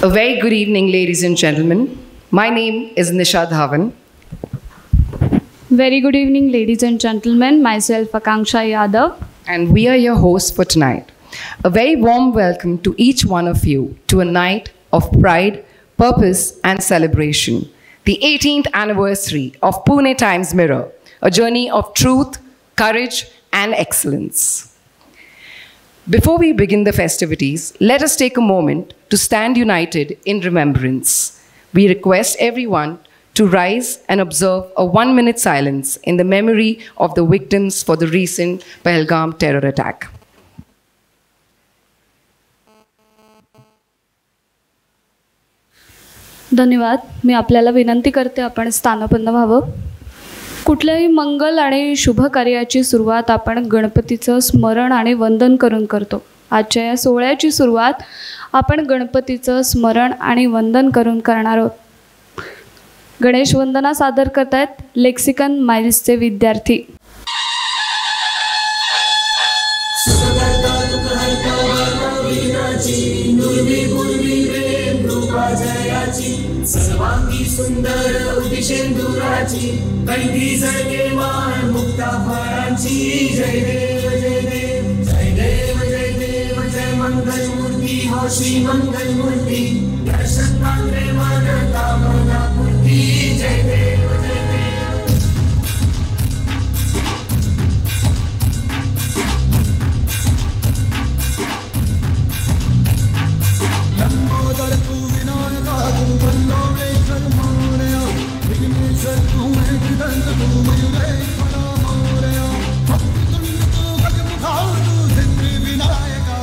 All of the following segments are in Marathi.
A very good evening, ladies and gentlemen. My name is Nisha Dhawan. Very good evening, ladies and gentlemen. Myself, Akanksha Yadav. And we are your hosts for tonight. A very warm welcome to each one of you to a night of pride, purpose, and celebration. The 18th anniversary of Pune Times Mirror, a journey of truth, courage, and excellence. Before we begin the festivities, let us take a moment to stand united in remembrance. We request everyone to rise and observe a 1-minute silence in the memory of the victims for the recent Pahalgam terror attack. धन्यवाद. मी आपल्याला विनंती करते आपण स्थानपन्न व्हावं. कुठल्याही मंगल आणि शुभ कार्याची सुरुवात आपण गणपतीचं स्मरण आणि वंदन करून करतो. आजच्या या सोहळ्याची सुरुवात आपण गणपतीचं स्मरण आणि वंदन करून करणार आहोत. गणेश वंदना सादर करतायत लेक्सिकन माइल्सचे विद्यार्थी. सर्वांगी सुंदर उदिशेंदुराची कैदी जगे मान मुक्ता फारांची. जय देव जय देव जय देव जय देव जय मंगल मूर्ती हो श्री मंगल मूर्ती. दर्शन मात्रे मन कामना पूर्ती. जय देव जय देव. लंबोदर तू विनायका तू बल्लोळेश्वर मोरया. विघ्नेश्वर तू एकदंत तू मयुरे मला मोरया. भक्तुंड तू गजमुखा तू सिद्धी विनायका.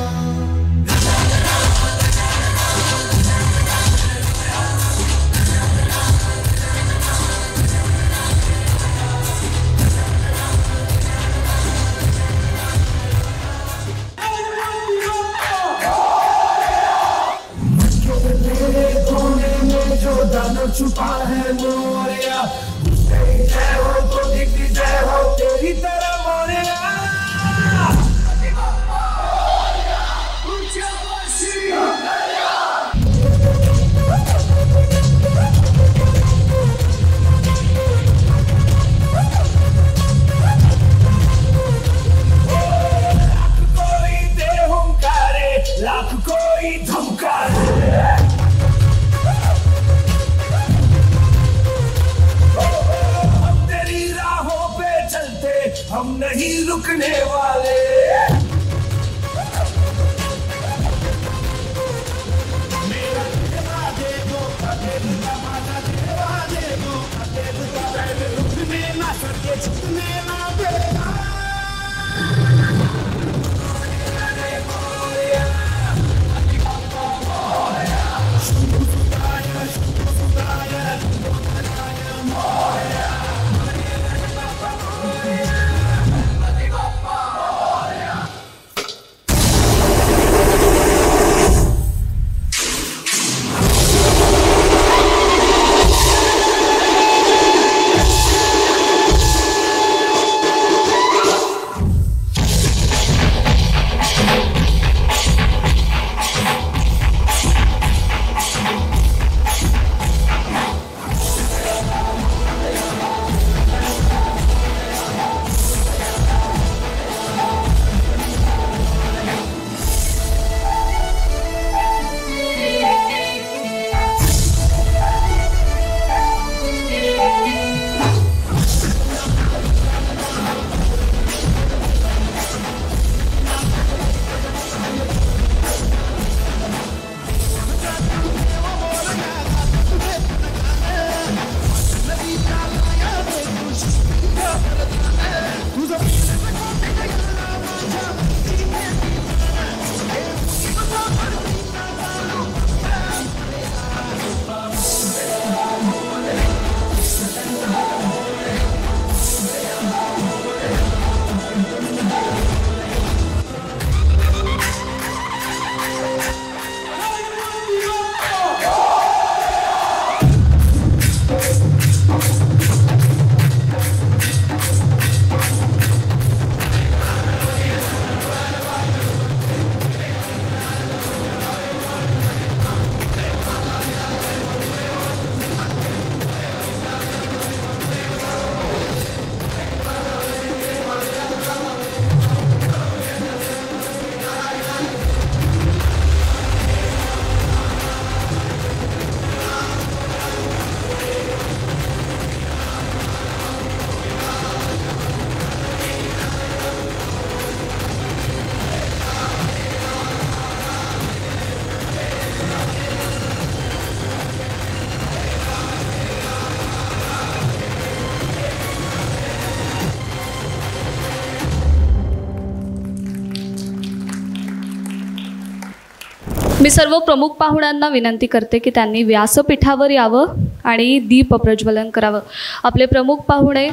मी सर्व प्रमुख पाहुण्यांना विनंती करते की त्यांनी व्यासपीठावर यावं आणि दीप प्रज्वलन करावं. आपले प्रमुख पाहुणे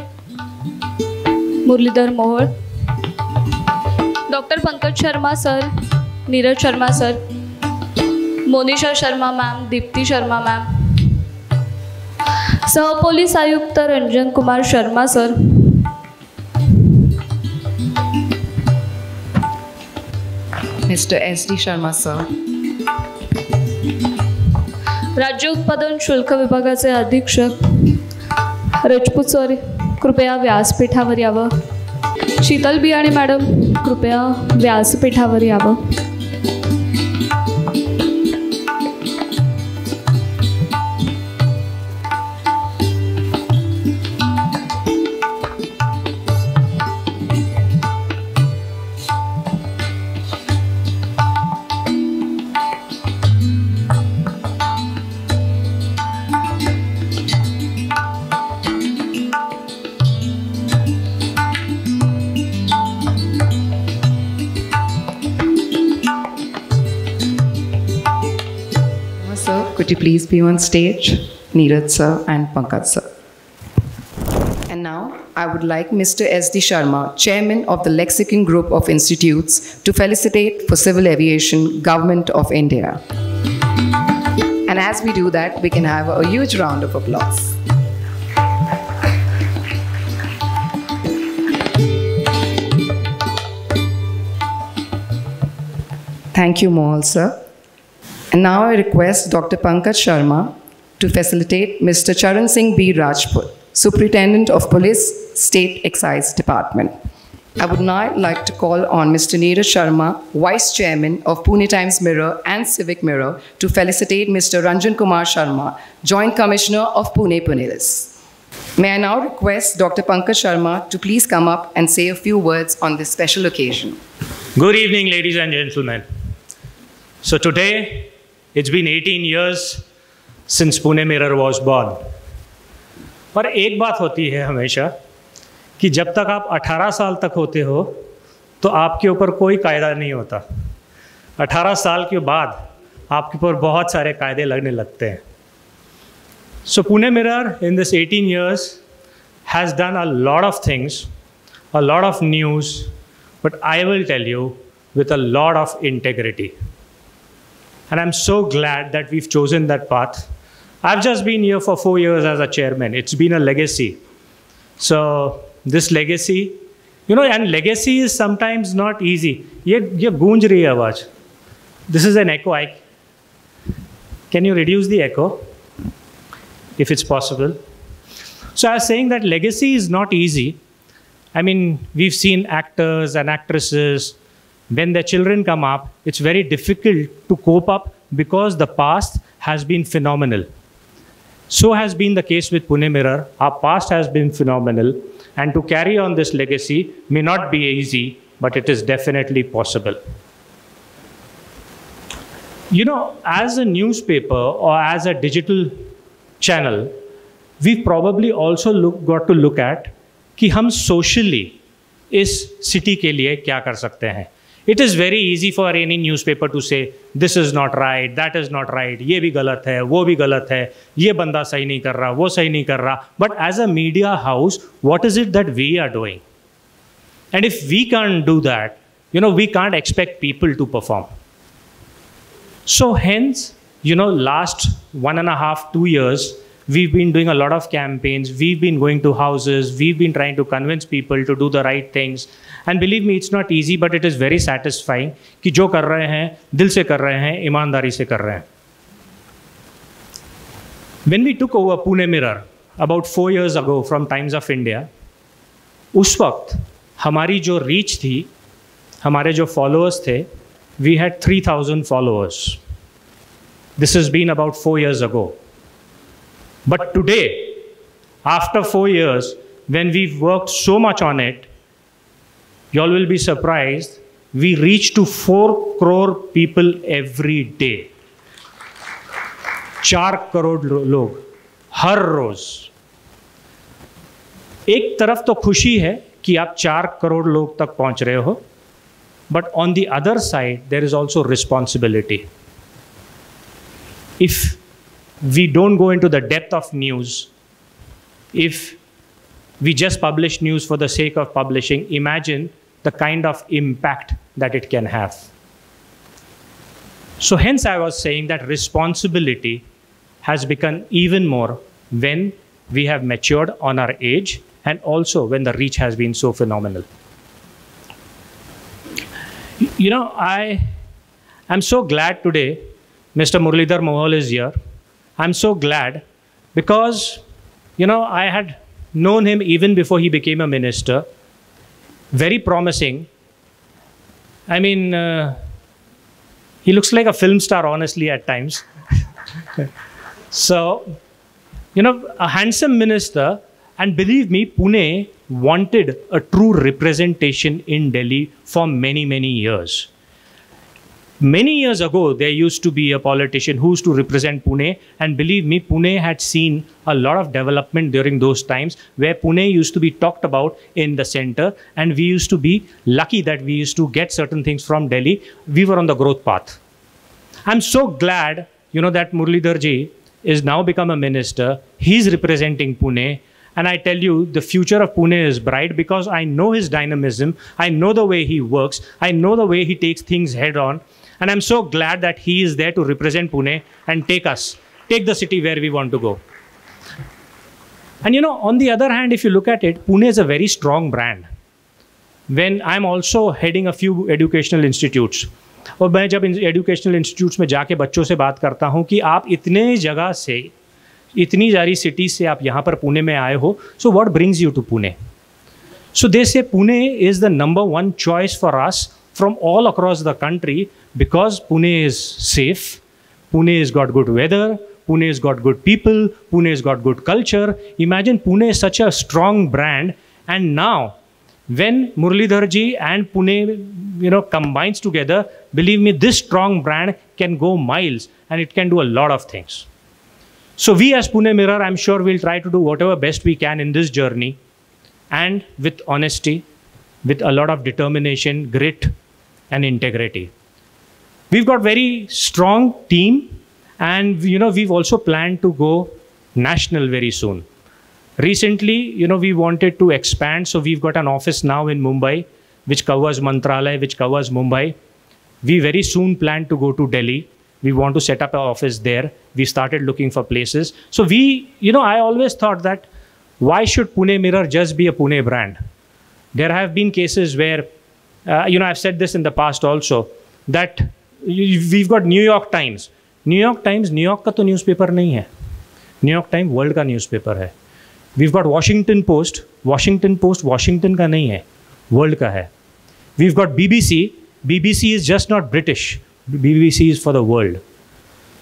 Murlidhar Mohol, doctor Pankaj Sharma sir, Neeraj Sharma sir, Monisha Sharma ma'am, Deepti Sharma ma'am, सहपोलीस आयुक्त Ranjan Kumar Sharma sir, Mr. S.D. Sharma, sir. राज्य उत्पादन शुल्क विभागाचे अधीक्षक राजपूत सर कृपया व्यासपीठावर यावं. शीतल बियाणे मॅडम कृपया व्यासपीठावर यावं. Could you please be on stage, Neeraj sir and Pankaj sir. And now I would like Mr. S.D. Sharma, Chairman of the Lexicon Group of Institutes, to felicitate for Civil Aviation, Government of India. And as we do that, we can have a huge round of applause. Thank you, Mohal sir. And now I request Dr. Pankaj Sharma to facilitate Mr. Charan Singh B. Rajput, Superintendent of Police, State Excise Department. I would now like to call on Mr. Neeraj Sharma, Vice Chairman of Pune Times Mirror and Civic Mirror, to felicitate Mr. Ranjan Kumar Sharma, Joint Commissioner of Pune Police. May I now request Dr. Pankaj Sharma to please come up and say a few words on this special occasion. Good evening, ladies and gentlemen. So today, it's been 18 years since Pune Mirror was born. पर एक बात होती है हमेशा कि जब तक आप 18 साल तक होते हो तो आपके ऊपर कोई कायदा नहीं होता. 18 साल के बाद आपके ऊपर बहुत सारे कायदे लगने लगते हैं. So Pune Mirror in this 18 years has done a lot of things, a lot of news, but I will tell you with a lot of integrity. And I'm so glad that we've chosen that path. I've just been here for 4 years as a chairman. It's been a legacy. So this legacy, you know, and legacy is sometimes not easy. ये गूंज रही है आवाज. This is an echo. Can you reduce the echo, if it's possible? So I was saying that legacy is not easy. I mean, we've seen actors and actresses, when their children come up, it's very difficult to cope up because the past has been phenomenal. So has been the case with Pune Mirror. Our past has been phenomenal, and to carry on this legacy may not be easy, but it is definitely possible. You know, as a newspaper or as a digital channel, we've probably also got to look at कि हम socially इस city के लिए क्या कर सकते हैं. It is very easy for any newspaper to say, this is not right, that is not right, ये भी गलत है, वो भी गलत है, ये बंदा सही नहीं कर रहा, वो सही नहीं कर रहा. But as a media house, what is it that we are doing? And if we can't do that, you know, we can't expect people to perform. So hence, you know, last 1.5, 2 years, we've been doing a lot of campaigns. We've been going to houses. We've been trying to convince people to do the right things. And believe me, it's not easy, but it is very satisfying कि जो कर रहे हैं, दिल से कर रहे हैं, ईमानदारी से कर रहे हैं. When we took over Pune Mirror about 4 years ago from Times of India, उस वक्त हमारी जो reach थी, हमारे जो followers थे, we had 3,000 followers. This has been about 4 years ago. But today, after 4 years, when we've worked so much on it, you all will be surprised, we reach to 4 crore people every day. 4 crore लोग हर रोज. एक तरफ तो खुशी है कि आप 4 करोड़ लोग तक पहुंच रहे हो, but on the other side, there is also responsibility. if we don't go into the depth of news, if we just publish news for the sake of publishing, imagine the kind of impact that it can have. So hence I was saying that responsibility has become even more when we have matured on our age, and also when the reach has been so phenomenal. You know, I'm so glad today Mr. Muralidhar Mohal is here. I'm so glad because, you know, I had known him even before he became a minister. Very promising. I mean, he looks like a film star, honestly, at times. So, you know, a handsome minister, and believe me, Pune wanted a true representation in Delhi for many, many years. Many years ago, there used to be a politician who used to represent Pune, and believe me, Pune had seen a lot of development during those times where Pune used to be talked about in the center, and we used to be lucky that we used to get certain things from Delhi. We were on the growth path. I'm so glad, you know, that Muralidhar ji is now become a minister. He's representing Pune. And I tell you, the future of Pune is bright because I know his dynamism. I know the way he works. I know the way he takes things head on. And I'm so glad that he is there to represent Pune and take the city where we want to go. And you know, on the other hand, if you look at it, Pune is a very strong brand. When I'm also heading a few educational institutes, और मैं जब एजुकेशनल इंस्टीट्यूट्स में जाके बच्चों से बात करता हूँ कि आप इतने जगह से, इतनी सारी सिटीज से आप यहाँ पर पुणे में आए हो, so what brings you to Pune? So they say Pune is the number one choice for us from all across the country because Pune is safe, Pune has got good weather, Pune has got good people, Pune has got good culture. Imagine Pune is such a strong brand, and now when Muralidhar ji and Pune, you know, combines together, believe me, this strong brand can go miles and it can do a lot of things. So we as Pune Mirror, I'm sure we'll try to do whatever best we can in this journey, and with honesty, with a lot of determination, grit, and integrity. We've got very strong team, and you know, we've also planned to go national very soon. Recently, you know, we wanted to expand, so we've got an office now in Mumbai, which covers Mantralaya, which covers Mumbai. We very soon plan to go to Delhi. We want to set up an office there. We started looking for places. So we, you know, I always thought that why should Pune Mirror just be a Pune brand? There have been cases where, you know, I've said this in the past also, that we've got New York Times. New York Times, New York का तो newspaper नहीं है. New York Times world का newspaper है. We've got Washington Post. Washington Post Washington का नहीं है, world का है. We've got BBC. BBC is just not British. BBC is for the world.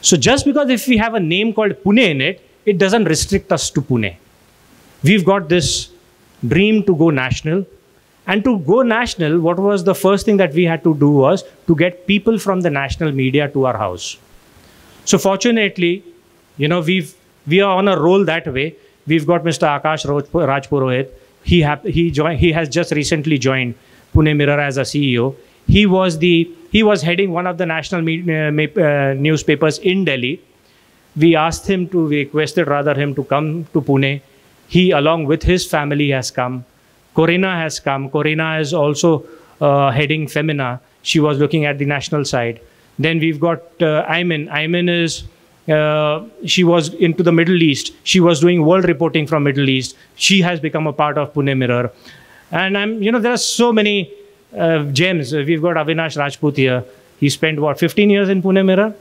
So just because if we have a name called Pune in it, it doesn't restrict us to Pune. We've got this dream to go national. And to go national, what was the first thing that we had to do was to get people from the national media to our house. So fortunately, you know, we are on a roll that way. We've got Mr. Akash Rajpurohit. He has just recently joined Pune Mirror as a CEO. He was heading one of the national newspapers in Delhi. We requested him to come to Pune. He, along with his family, has come. Corina has come. Corina is also heading Femina. She was looking at the national side. Then we've got Ayman. Ayman is, she was into the Middle East. She was doing world reporting from Middle East. She has become a part of Pune Mirror. And you know, there are so many gems. We've got Avinash Rajput here. He spent, what, 15 years in Pune Mirror?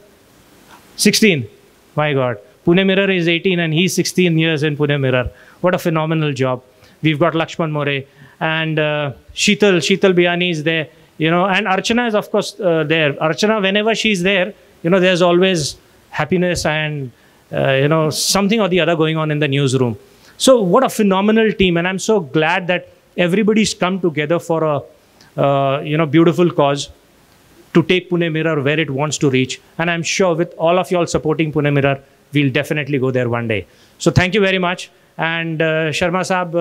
16. My God. Pune Mirror is 18 and he's 16 years in Pune Mirror. What a phenomenal job. We've got Lakshman More and Sheetal Biyani is there, you know, and Archana is of course there. Archana, whenever she's there, you know, there's always happiness and, you know, something or the other going on in the newsroom. So what a phenomenal team. And I'm so glad that everybody's come together for a, you know, beautiful cause to take Pune Mirror where it wants to reach. And I'm sure with all of y'all supporting Pune Mirror, we'll definitely go there one day. So thank you very much. And Sharma Saab,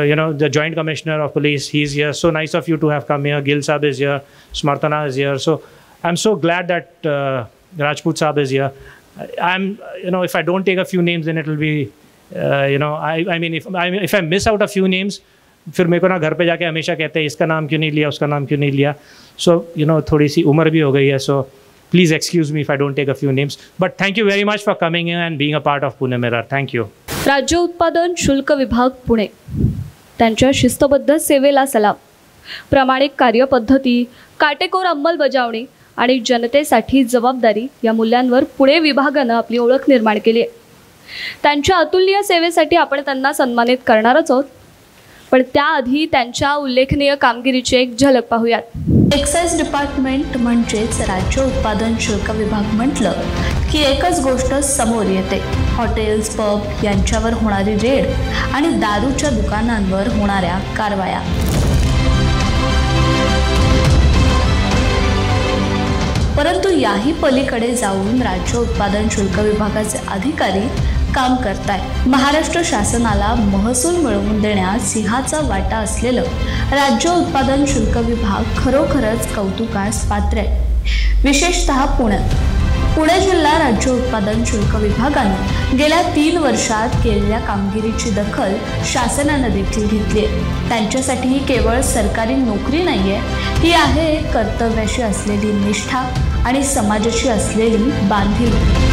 you know, the Joint Commissioner of Police, he's here. So nice of you to have come here. Gil Saab is here. Smartana is here. So I'm so glad that Rajput Saab is here. if I don't take a few names, then it will be, I mean, if I miss out a few names, फिर मेरे को ना घर पे जाके हमेशा कहते हैं इसका नाम क्यों नहीं लिया, उसका नाम क्यों नहीं लिया. So, थोड़ी सी उम्र भी हो गई है. So, please excuse me if I don't take a few names. But thank you very much for coming in and being a part of Pune Mirror. Thank you. राज्य उत्पादन शुल्क विभाग पुणे, त्यांच्या शिस्तबद्ध सेवेला सलाम. प्रामाणिक कार्यपद्धती, काटेकोर अंमलबजावणी आणि जनतेसाठी जबाबदारी या मूल्यांवर पुणे विभागानं आपली ओळख निर्माण केली आहे. त्यांच्या अतुलनीय सेवेसाठी आपण त्यांना सन्मानित करणारच आहोत, पण त्याआधी त्यांच्या उल्लेखनीय कामगिरीची एक झलक पाहूयात. एक्साइज डिपार्टमेंट म्हणजेच राज्य उत्पादन शुल्क विभाग म्हटलं की एकच गोष्ट समोर येते, हॉटेल्स, पब यांच्यावर होणारी रेड आणि दारूच्या दुकानांवर होणाऱ्या कारवाया. परंतु याही पलीकडे जाऊन राज्य उत्पादन शुल्क विभागाचे अधिकारी काम करतायत. महाराष्ट्र शासनाला महसूल मिळवून देण्यात सिंहाचा वाटा असलेलं राज्य उत्पादन शुल्क विभाग खरोखरच कौतुकास पात्र आहे. विशेषतः पुणे जिल्हा राज्य उत्पादन शुल्क विभागानं गेल्या 3 वर्षात केलेल्या कामगिरीची दखल शासनानं देखील घेतली आहे. त्यांच्यासाठी ही केवळ सरकारी नोकरी नाहीये, ही आहे कर्तव्याशी असलेली निष्ठा आणि समाजाशी असलेली बांधिलकी.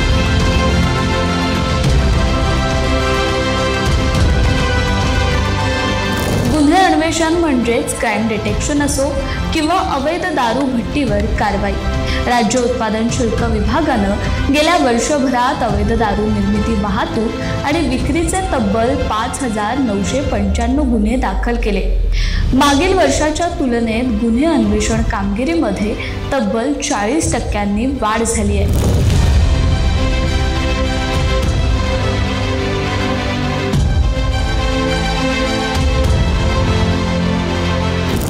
गुन्हे अन्वेषण म्हणजेच क्राईम डिटेक्शन असो किंवा अवैध दारू भट्टीवर कारवाई. राज्य उत्पादन शुल्क विभागानं गेल्या वर्षभरात अवैध दारू निर्मिती, वाहतूक आणि विक्रीचे तब्बल 5,995 गुन्हे दाखल केले. मागील वर्षाच्या तुलनेत गुन्हे अन्वेषण कामगिरीमध्ये तब्बल 40% वाढ झाली आहे.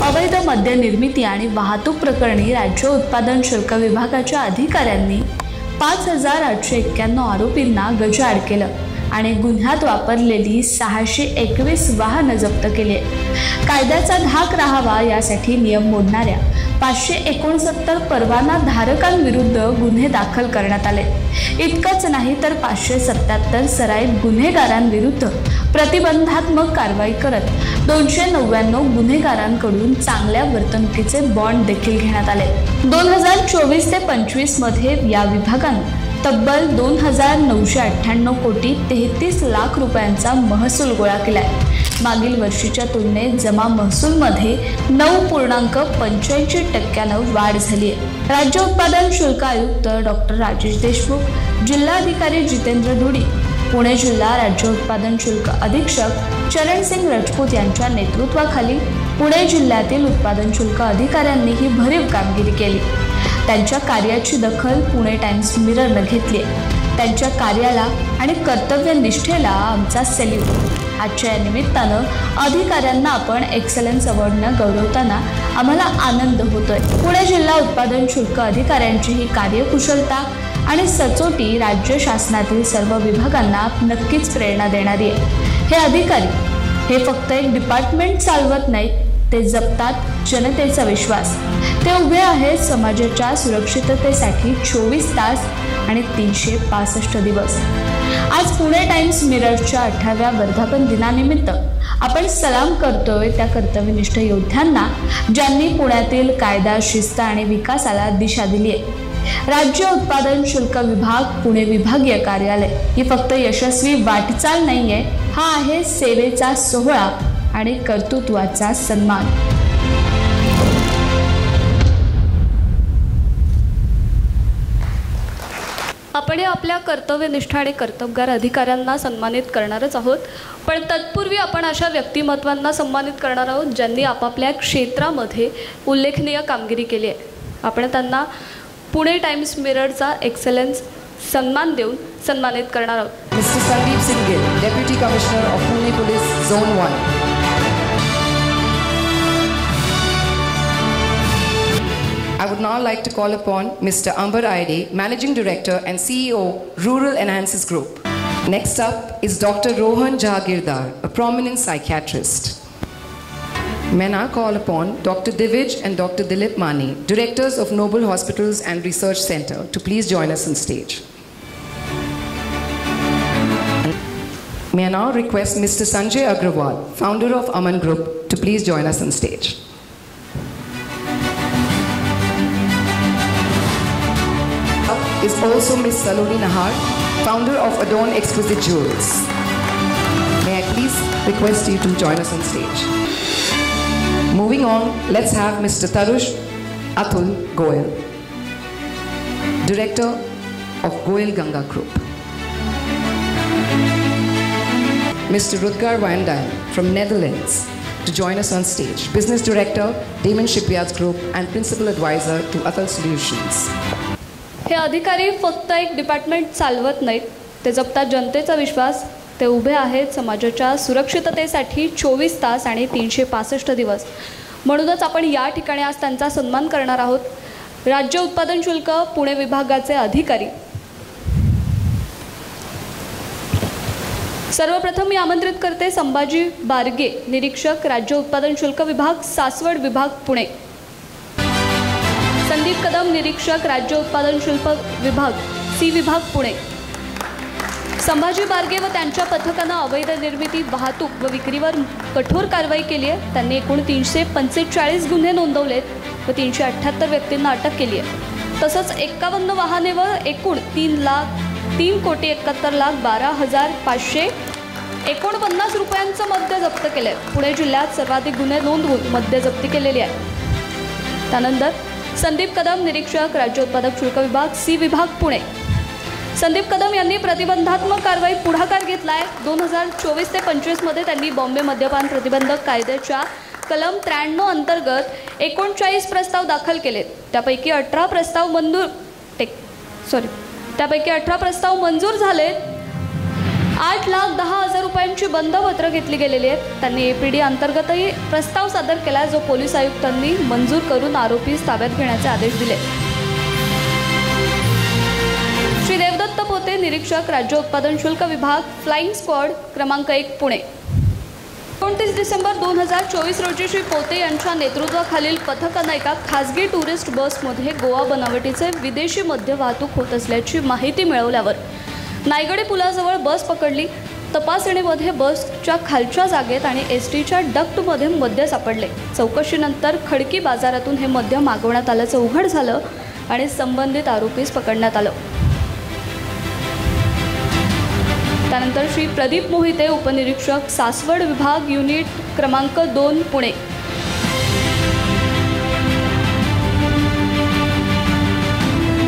अवैध मद्य निर्मिती आणि वाहतूक प्रकरणी राज्य उत्पादन शुल्क विभागाच्या अधिकाऱ्यांनी 5,891 आरोपींना गजाआड केलं आणि गुन्ह्यात वापरलेली 621 वाहनं जप्त केली. कायद्याचा धाक राहावा यासाठी नियम मोडणाऱ्या 569 परवाना धारकांविरुद्ध गुन्हे दाखल करण्यात आले. इतकंच नाही तर 577 सराईत गुन्हेगारांविरुद्ध प्रतिबंधात्मक कारवाई करत 299 गुन्हेगारांकडून चांगल्या वर्तणुकीचे बॉन्ड देखील घेण्यात आले. 2024 ते 25 मध्ये या विभागाने तब्बल 2,998 कोटी 33 लाख रुपयांचा महसूल गोळा केलाय. मागील वर्षीच्या तुलनेत जमा महसूलमध्ये 9.85% वाढ झाली आहे. राज्य उत्पादन शुल्क आयुक्त डॉक्टर राजेश देशमुख, जिल्हाधिकारी जितेंद्र धुडी, पुणे जिल्हा राज्य उत्पादन शुल्क अधीक्षक चरणसिंग राजपूत यांच्या नेतृत्वाखाली पुणे जिल्ह्यातील उत्पादन शुल्क अधिकाऱ्यांनी ही भरीव कामगिरी केली. त्यांच्या कार्याची दखल पुणे टाइम्स मिररनं घेतली. त्यांच्या कार्याला आणि कर्तव्यनिष्ठेला आमचा सॅल्यूट. आजच्या या निमित्तानं अधिकाऱ्यांना आपण एक्सलन्स अवॉर्डनं गौरवताना आम्हाला आनंद होतोय. पुणे जिल्हा उत्पादन शुल्क अधिकाऱ्यांची ही कार्यकुशलता आणि सचोटी राज्य शासनातील सर्व विभागांना नक्कीच प्रेरणा देणारी आहे. हे अधिकारी हे फक्त एक डिपार्टमेंट चालवत नाहीत, ते जपतात जनतेचा विश्वास. ते उभे आहेत समाजाच्या सुरक्षिततेसाठी 24 तास आणि 365 दिवस. आज पुणे टाइम्स मिररच्या 18व्या वर्धापन दिनानिमित्त आपण सलाम करतोय त्या कर्तव्यनिष्ठ योद्ध्यांना, ज्यांनी पुण्यातील कायदा, शिस्त आणि विकासाला दिशा दिली आहे. राज्य उत्पादन शुल्क विभाग पुणे विभागीय कार्यालय ही फक्त यशस्वी वाटचाल नाहीये, हा आहे सेवेचा सोहळा आणि कर्तृत्वाचा सन्मान. आपण आपल्या कर्तव्यनिष्ठ आणि कर्तबगार अधिकाऱ्यांना सन्मानित करणारच आहोत, पण तत्पूर्वी आपण अशा व्यक्तिमत्वांना सन्मानित करणार आहोत ज्यांनी आपापल्या क्षेत्रामध्ये उल्लेखनीय कामगिरी केली आहे. आपण त्यांना पुणे टाइम्स मिररचा एक्सलन्स सन्मान देऊन सन्मानित करणार आहोत. Mr. Sandeep Singh Gill, Deputy Commissioner of Pune Police Zone 1. I would now like to call upon Mr. Amber Aide, Managing Director and CEO, Rural Enhances Group. Next up is Dr. Rohan Jahagirdar, a prominent psychiatrist. May now call upon Dr. Divij and Dr. Dilip Mani, Directors of Noble Hospitals and Research Center, to please join us on stage. May I now request Mr. Sanjay Agrawal, founder of Aman Group, to please join us on stage. Is also Ms. Saloni Nahar, founder of Adorn Exquisite Jewels. May I please request you to join us on stage. Moving on, let's have Mr. Tarush Atul Goel, Director of Goel Ganga Group. Mr. Rutger Van Dijn from Netherlands to join us on stage, Business Director, Damon Shipyards Group and Principal Advisor to Atal Solutions. हे अधिकारी फक्त एक डिपार्टमेंट चालवत नाहीत, ते जपतात जनतेचा विश्वास. ते उभे आहेत समाजाच्या सुरक्षिततेसाठी 24 तास आणि 365 दिवस. म्हणूनच आपण या ठिकाणी आज त्यांचा सन्मान करणार आहोत. राज्य उत्पादन शुल्क पुणे विभागाचे अधिकारी. सर्वप्रथम मी आमंत्रित करते संभाजी बारगे, निरीक्षक राज्य उत्पादन शुल्क विभाग, सासवड विभाग, पुणे. संदीप कदम, निरीक्षक राज्य उत्पादन शुल्क विभाग, सी विभाग, पुणे. संभाजी बारगे व त्यांच्या पथकानं अवैध निर्मिती, वाहतूक व विक्रीवर कठोर कारवाई केली आहे. त्यांनी एकूण 345 गुन्हे नोंदवलेत व 378 व्यक्तींना अटक केली आहे. तसंच 51 वाहने व एकूण 3,71,12,549 रुपयांचं मद्य जप्त केलं आहे. पुणे जिल्ह्यात सर्वाधिक गुन्हे नोंदवून मद्य जप्ती केलेली आहे. त्यानंतर संदीप कदम, निरीक्षक राज्य उत्पादक शुल्क विभाग, सी विभाग, पुणे. संदीप कदम यांनी प्रतिबंधात्मक कारवाई पुढाकार घेतला आहे. 2024 ते 25 मध्ये त्यांनी बॉम्बे मद्यपान प्रतिबंधक कायद्याच्या कलम 93 अंतर्गत 39 प्रस्ताव दाखल केलेत. त्यापैकी 18 प्रस्ताव मंजूर झालेत. 8,10,000 रुपयांची बंधपत्र घेतली गेलेली आहेत. त्यांनी APD अंतर्गतही प्रस्ताव सादर केला, जो पोलीस आयुक्तांनी मंजूर करून आरोपीस ताब्यात घेण्याचे आदेश दिले. श्री देवदत्त पोते, निरीक्षक राज्य उत्पादन शुल्क विभाग, फ्लाइंग स्क्वॉड क्रमांक 1, पुणे. 29 डिसेंबर 2024 रोजी श्री पोते यांच्या नेतृत्वाखालील पथकानं एका खासगी टुरिस्ट बसमध्ये गोवा बनावटीचे विदेशी मद्य वाहतूक होत असल्याची माहिती मिळवल्यावर नायगडे पुलाजवळ बस पकडली. तपासणीमध्ये बसच्या खालच्या जागेत आणि STच्या डक्टमध्ये मद्य सापडले. चौकशीनंतर खडकी बाजारातून हे मद्य मागवण्यात आल्याचं उघड झालं आणि संबंधित आरोपीस पकडण्यात आलं. त्यानंतर श्री प्रदीप मोहिते, उपनिरीक्षक सासवड विभाग, युनिट क्रमांक 2, पुणे.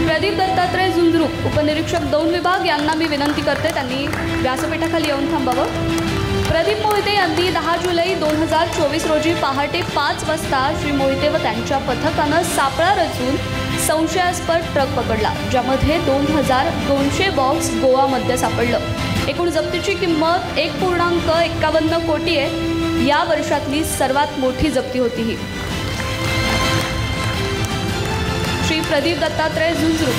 प्रदीप दत्तात्रय झुंझरू, उपनिरीक्षक 2 विभाग, यांना मी विनंती करते त्यांनी व्यासपीठाखाली येऊन थांबावं. प्रदीप मोहिते यांनी 10 जुलै 2024 रोजी पहाटे 5 वाजता श्री मोहिते व त्यांच्या पथकानं सापळा रचून संशयास्पद ट्रक पकडला, ज्यामध्ये 2,200 बॉक्स गोवा मद्य सापडलं. एकूण जप्तीची किंमत 1.51 कोटी आहे. या वर्षातली सर्वात मोठी जप्ती होती ही. श्री प्रदीप दत्तात्रय झुंझरू.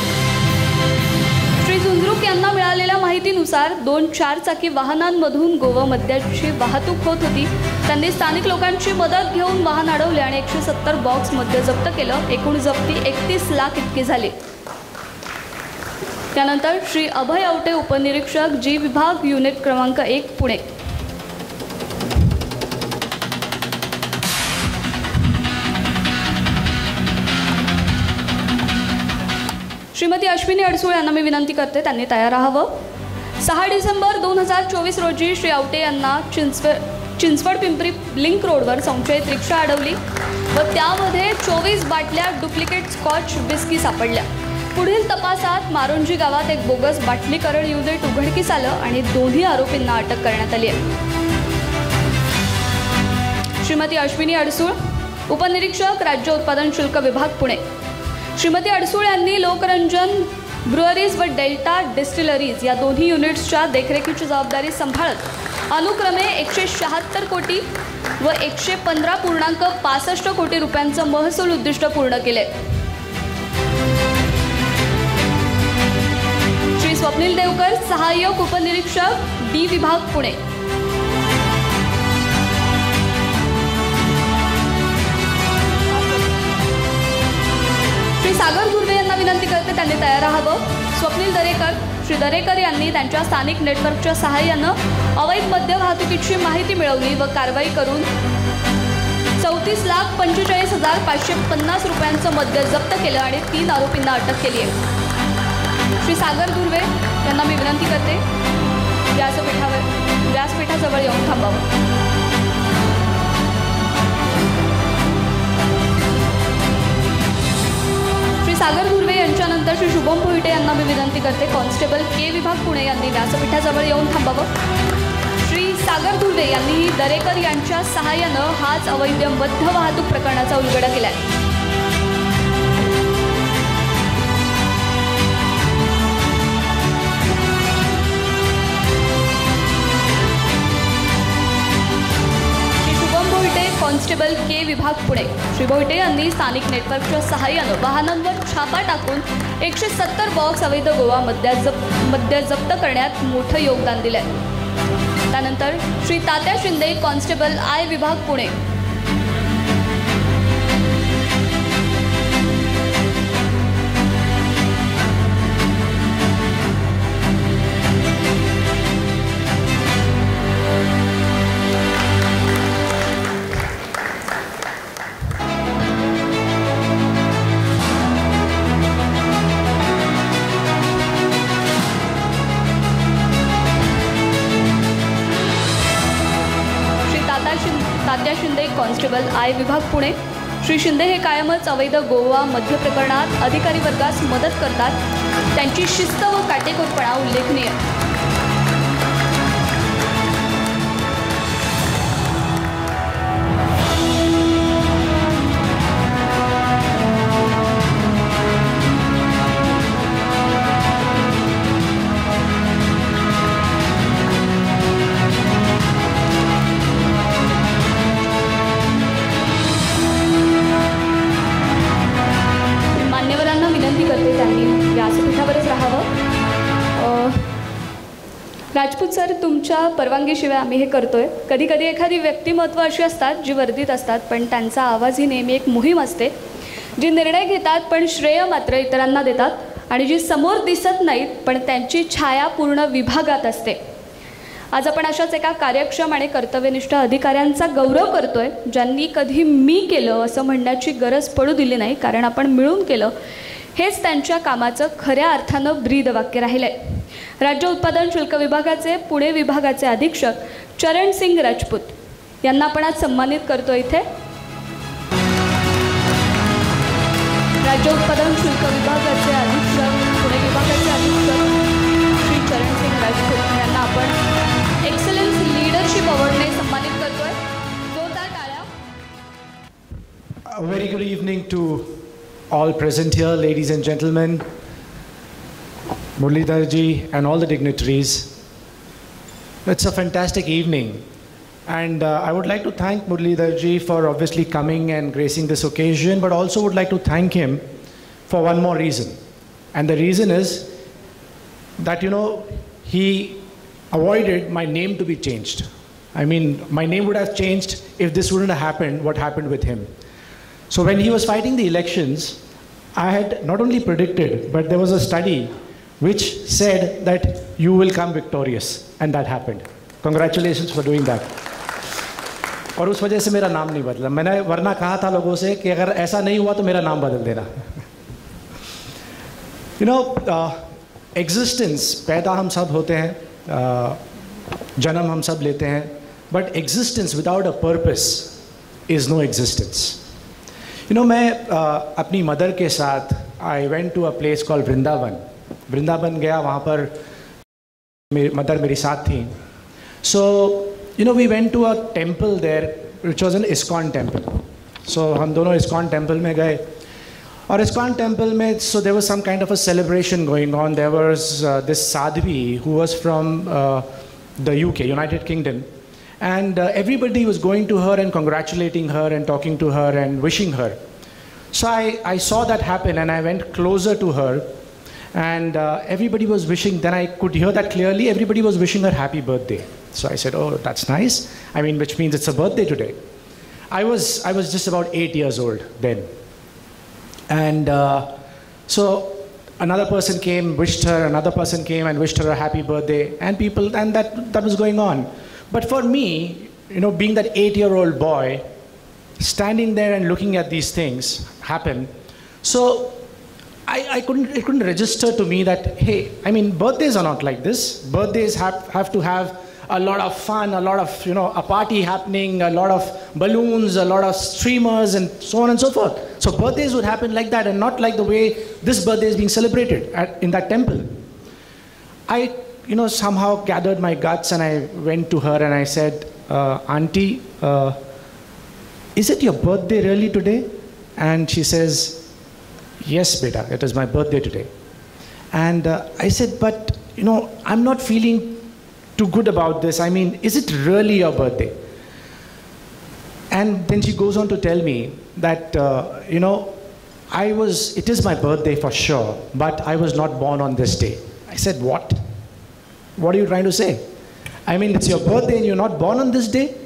श्री झुंझरूक यांना मिळालेल्या माहितीनुसार 2 4-चाकी वाहनांमधून गोवा मद्याची वाहतूक होत होती. त्यांनी स्थानिक लोकांची मदत घेऊन वाहन अडवले आणि 170 बॉक्स मद्य जप्त केलं. एकूण जप्ती 31 लाख इतकी झाली. त्यानंतर श्री अभय आवटे, उपनिरीक्षक, जी विभाग, युनिट क्रमांक 1, पुणे. श्रीमती अश्विनी अडसूळ यांना मी विनंती करते त्यांनी तयार राहावं. 6 डिसेंबर 2024 रोजी श्री आवटे यांना चिंचवड पिंपरी लिंक रोडवर संशयित रिक्षा अडवली व त्यामध्ये 24 बाटल्या डुप्लिकेट स्कॉच विस्की सापडल्या. पुढील तपासात मारोंजी गावात एक बोगस बाटलीकरण युनिट उघडकीस आलं आणि दोन्ही आरोपींना अटक करण्यात आली आहे. श्रीमती अश्विनी अडसूळ, उपनिरीक्षक राज्य उत्पादन शुल्क विभाग, पुणे. श्रीमती अडसूळ यांनी लोकरंजन ब्रुअरीज व डेल्टा डिस्टिलरीज या दोन्ही युनिट्सच्या देखरेखीची जबाबदारी सांभाळत अनुक्रमे 176 कोटी व 115.65 कोटी रुपयांचं महसूल उद्दिष्ट पूर्ण केले. श्री स्वप्नील देवकर, सहाय्यक उपनिरीक्षक, डी विभाग, पुणे. श्री सागर गुर्वे यांना विनंती करते त्यांनी तयार राहावं. स्वप्नील दरेकर, श्री दरेकर यांनी त्यांच्या स्थानिक नेटवर्कच्या सहाय्यानं अवैध मद्य वाहतुकीची माहिती मिळवली व कारवाई करून 34,45,550 रुपयांचं मद्य जप्त केलं आणि 3 आरोपींना अटक केली आहे. श्री सागर धुर्वे यांना मी विनंती करते व्यासपीठाजवळ येऊन थांबावं. श्री सागर धुर्वे यांच्यानंतर श्री शुभम भोईटे यांना मी विनंती करते कॉन्स्टेबल के विभाग पुणे यांनी व्यासपीठाजवळ येऊन थांबावं. श्री सागर धुर्वे यांनी दरेकर यांच्या सहाय्यानं हाच अवैध मद्य वाहतूक प्रकरणाचा उलगडा केलाय. कॉन्स्टेबल के विभाग पुणे श्री भोईटे यांनी स्थानिक नेटवर्कच्या सहाय्यानं वाहनांवर छापा टाकून 170 बॉक्स अवैध गोवा मद्य जप्त करण्यात मोठं योगदान दिलंय. त्यानंतर श्री तात्या शिंदे कॉन्स्टेबल आय विभाग पुणे तात्या शिंदे कॉन्स्टेबल आय विभाग पुणे. श्री शिंदे हे कायमच अवैध गोवा मद्य प्रकरणात अधिकारी वर्गास मदत करतात. त्यांची शिस्त व काटेकोरपणा उल्लेखनीय. राजपूत सर, तुमच्या परवानगीशिवाय आम्ही हे करतोय. कधी कधी एखादी व्यक्तिमत्व अशी असतात जी वर्दीत असतात, पण त्यांचा आवाज ही नेहमी एक मोहीम असते. जी निर्णय घेतात पण श्रेय मात्र इतरांना देतात आणि जी समोर दिसत नाहीत पण त्यांची छाया पूर्ण विभागात असते. आज आपण अशाच एका कार्यक्षम आणि कर्तव्यनिष्ठ अधिकाऱ्यांचा गौरव करतोय, ज्यांनी कधी मी केलं असं म्हणण्याची गरज पडू दिली नाही, कारण आपण मिळून केलं हेच त्यांच्या कामाचं खऱ्या अर्थानं ब्रीद वाक्य राहिलंय. राज्य उत्पादन शुल्क विभागाचे पुणे विभागाचे अधीक्षक चरण सिंग राजपूत यांना आपण आज सन्मानित करतो. इथे राज्य उत्पादन शुल्क विभागाचे अधीक्षक पुणे विभागाचे अधीक्षक श्री चरण सिंग राजपूत यांना आपण एक्सलन्स लीडरशिप अवॉर्डने सन्मानित करतोय. जोरदार टाळ्या. Very good evening to all present here, ladies and gentlemen, Muralidhar ji and all the dignitaries. It's a fantastic evening, and I would like to thank Muralidhar ji for obviously coming and gracing this occasion, but also would like to thank him for one more reason. And the reason is that, you know, he avoided my name to be changed. I mean, my name would have changed if this wouldn't have happened, what happened with him. So when he was fighting the elections, I had not only predicted, but there was a study which said that you will come victorious, and that happened. Congratulations for doing that. और उस वजह से मेरा नाम नहीं बदला. मैंने वरना कहा था लोगों से कि अगर ऐसा नहीं हुआ तो मेरा नाम बदल देना. You know, existence, पैदा हम सब होते हैं, जन्म हम सब लेते हैं, but existence without a purpose is no existence. You know, मैं अपनी मदर के साथ I went to a place called Vrindavan गया. वहाँ पर मेरी मदर मेरी साथ थी. So, you know, we went to a temple there which was an ISKCON temple. So हम दोनों ISKCON temple में गए. और ISKCON temple में, so there was some kind of a celebration going on. There was this sadhvi who was from the UK, United Kingdom. And everybody was going to her and congratulating her and talking to her and wishing her. So I saw that happen, and I went closer to her, and everybody was wishing. Then I could hear that clearly. Everybody was wishing her happy birthday. So I said, oh, that's nice. I mean, which means it's a birthday today. I was just about 8 years old then. And so another person came, wished her, another person came and wished her a happy birthday, and that was going on. But for me, being that 8-year-old boy, standing there and looking at these things happen, so it couldn't register to me that, hey, I mean, birthdays are not like this. Birthdays have to have a lot of fun, a lot of, a party happening, a lot of balloons, a lot of streamers, and so on and so forth. So birthdays would happen like that, and not like the way this birthday is being celebrated in that temple. I, somehow gathered my guts, and I went to her and I said, Auntie, is it your birthday really today? And she says, yes, beta, it is my birthday today. And I said, but, I'm not feeling too good about this. I mean, is it really your birthday? And then she goes on to tell me that, it is my birthday for sure, but I was not born on this day. I said, what? What are you trying to say? I mean, it's your birthday and you're not born on this day?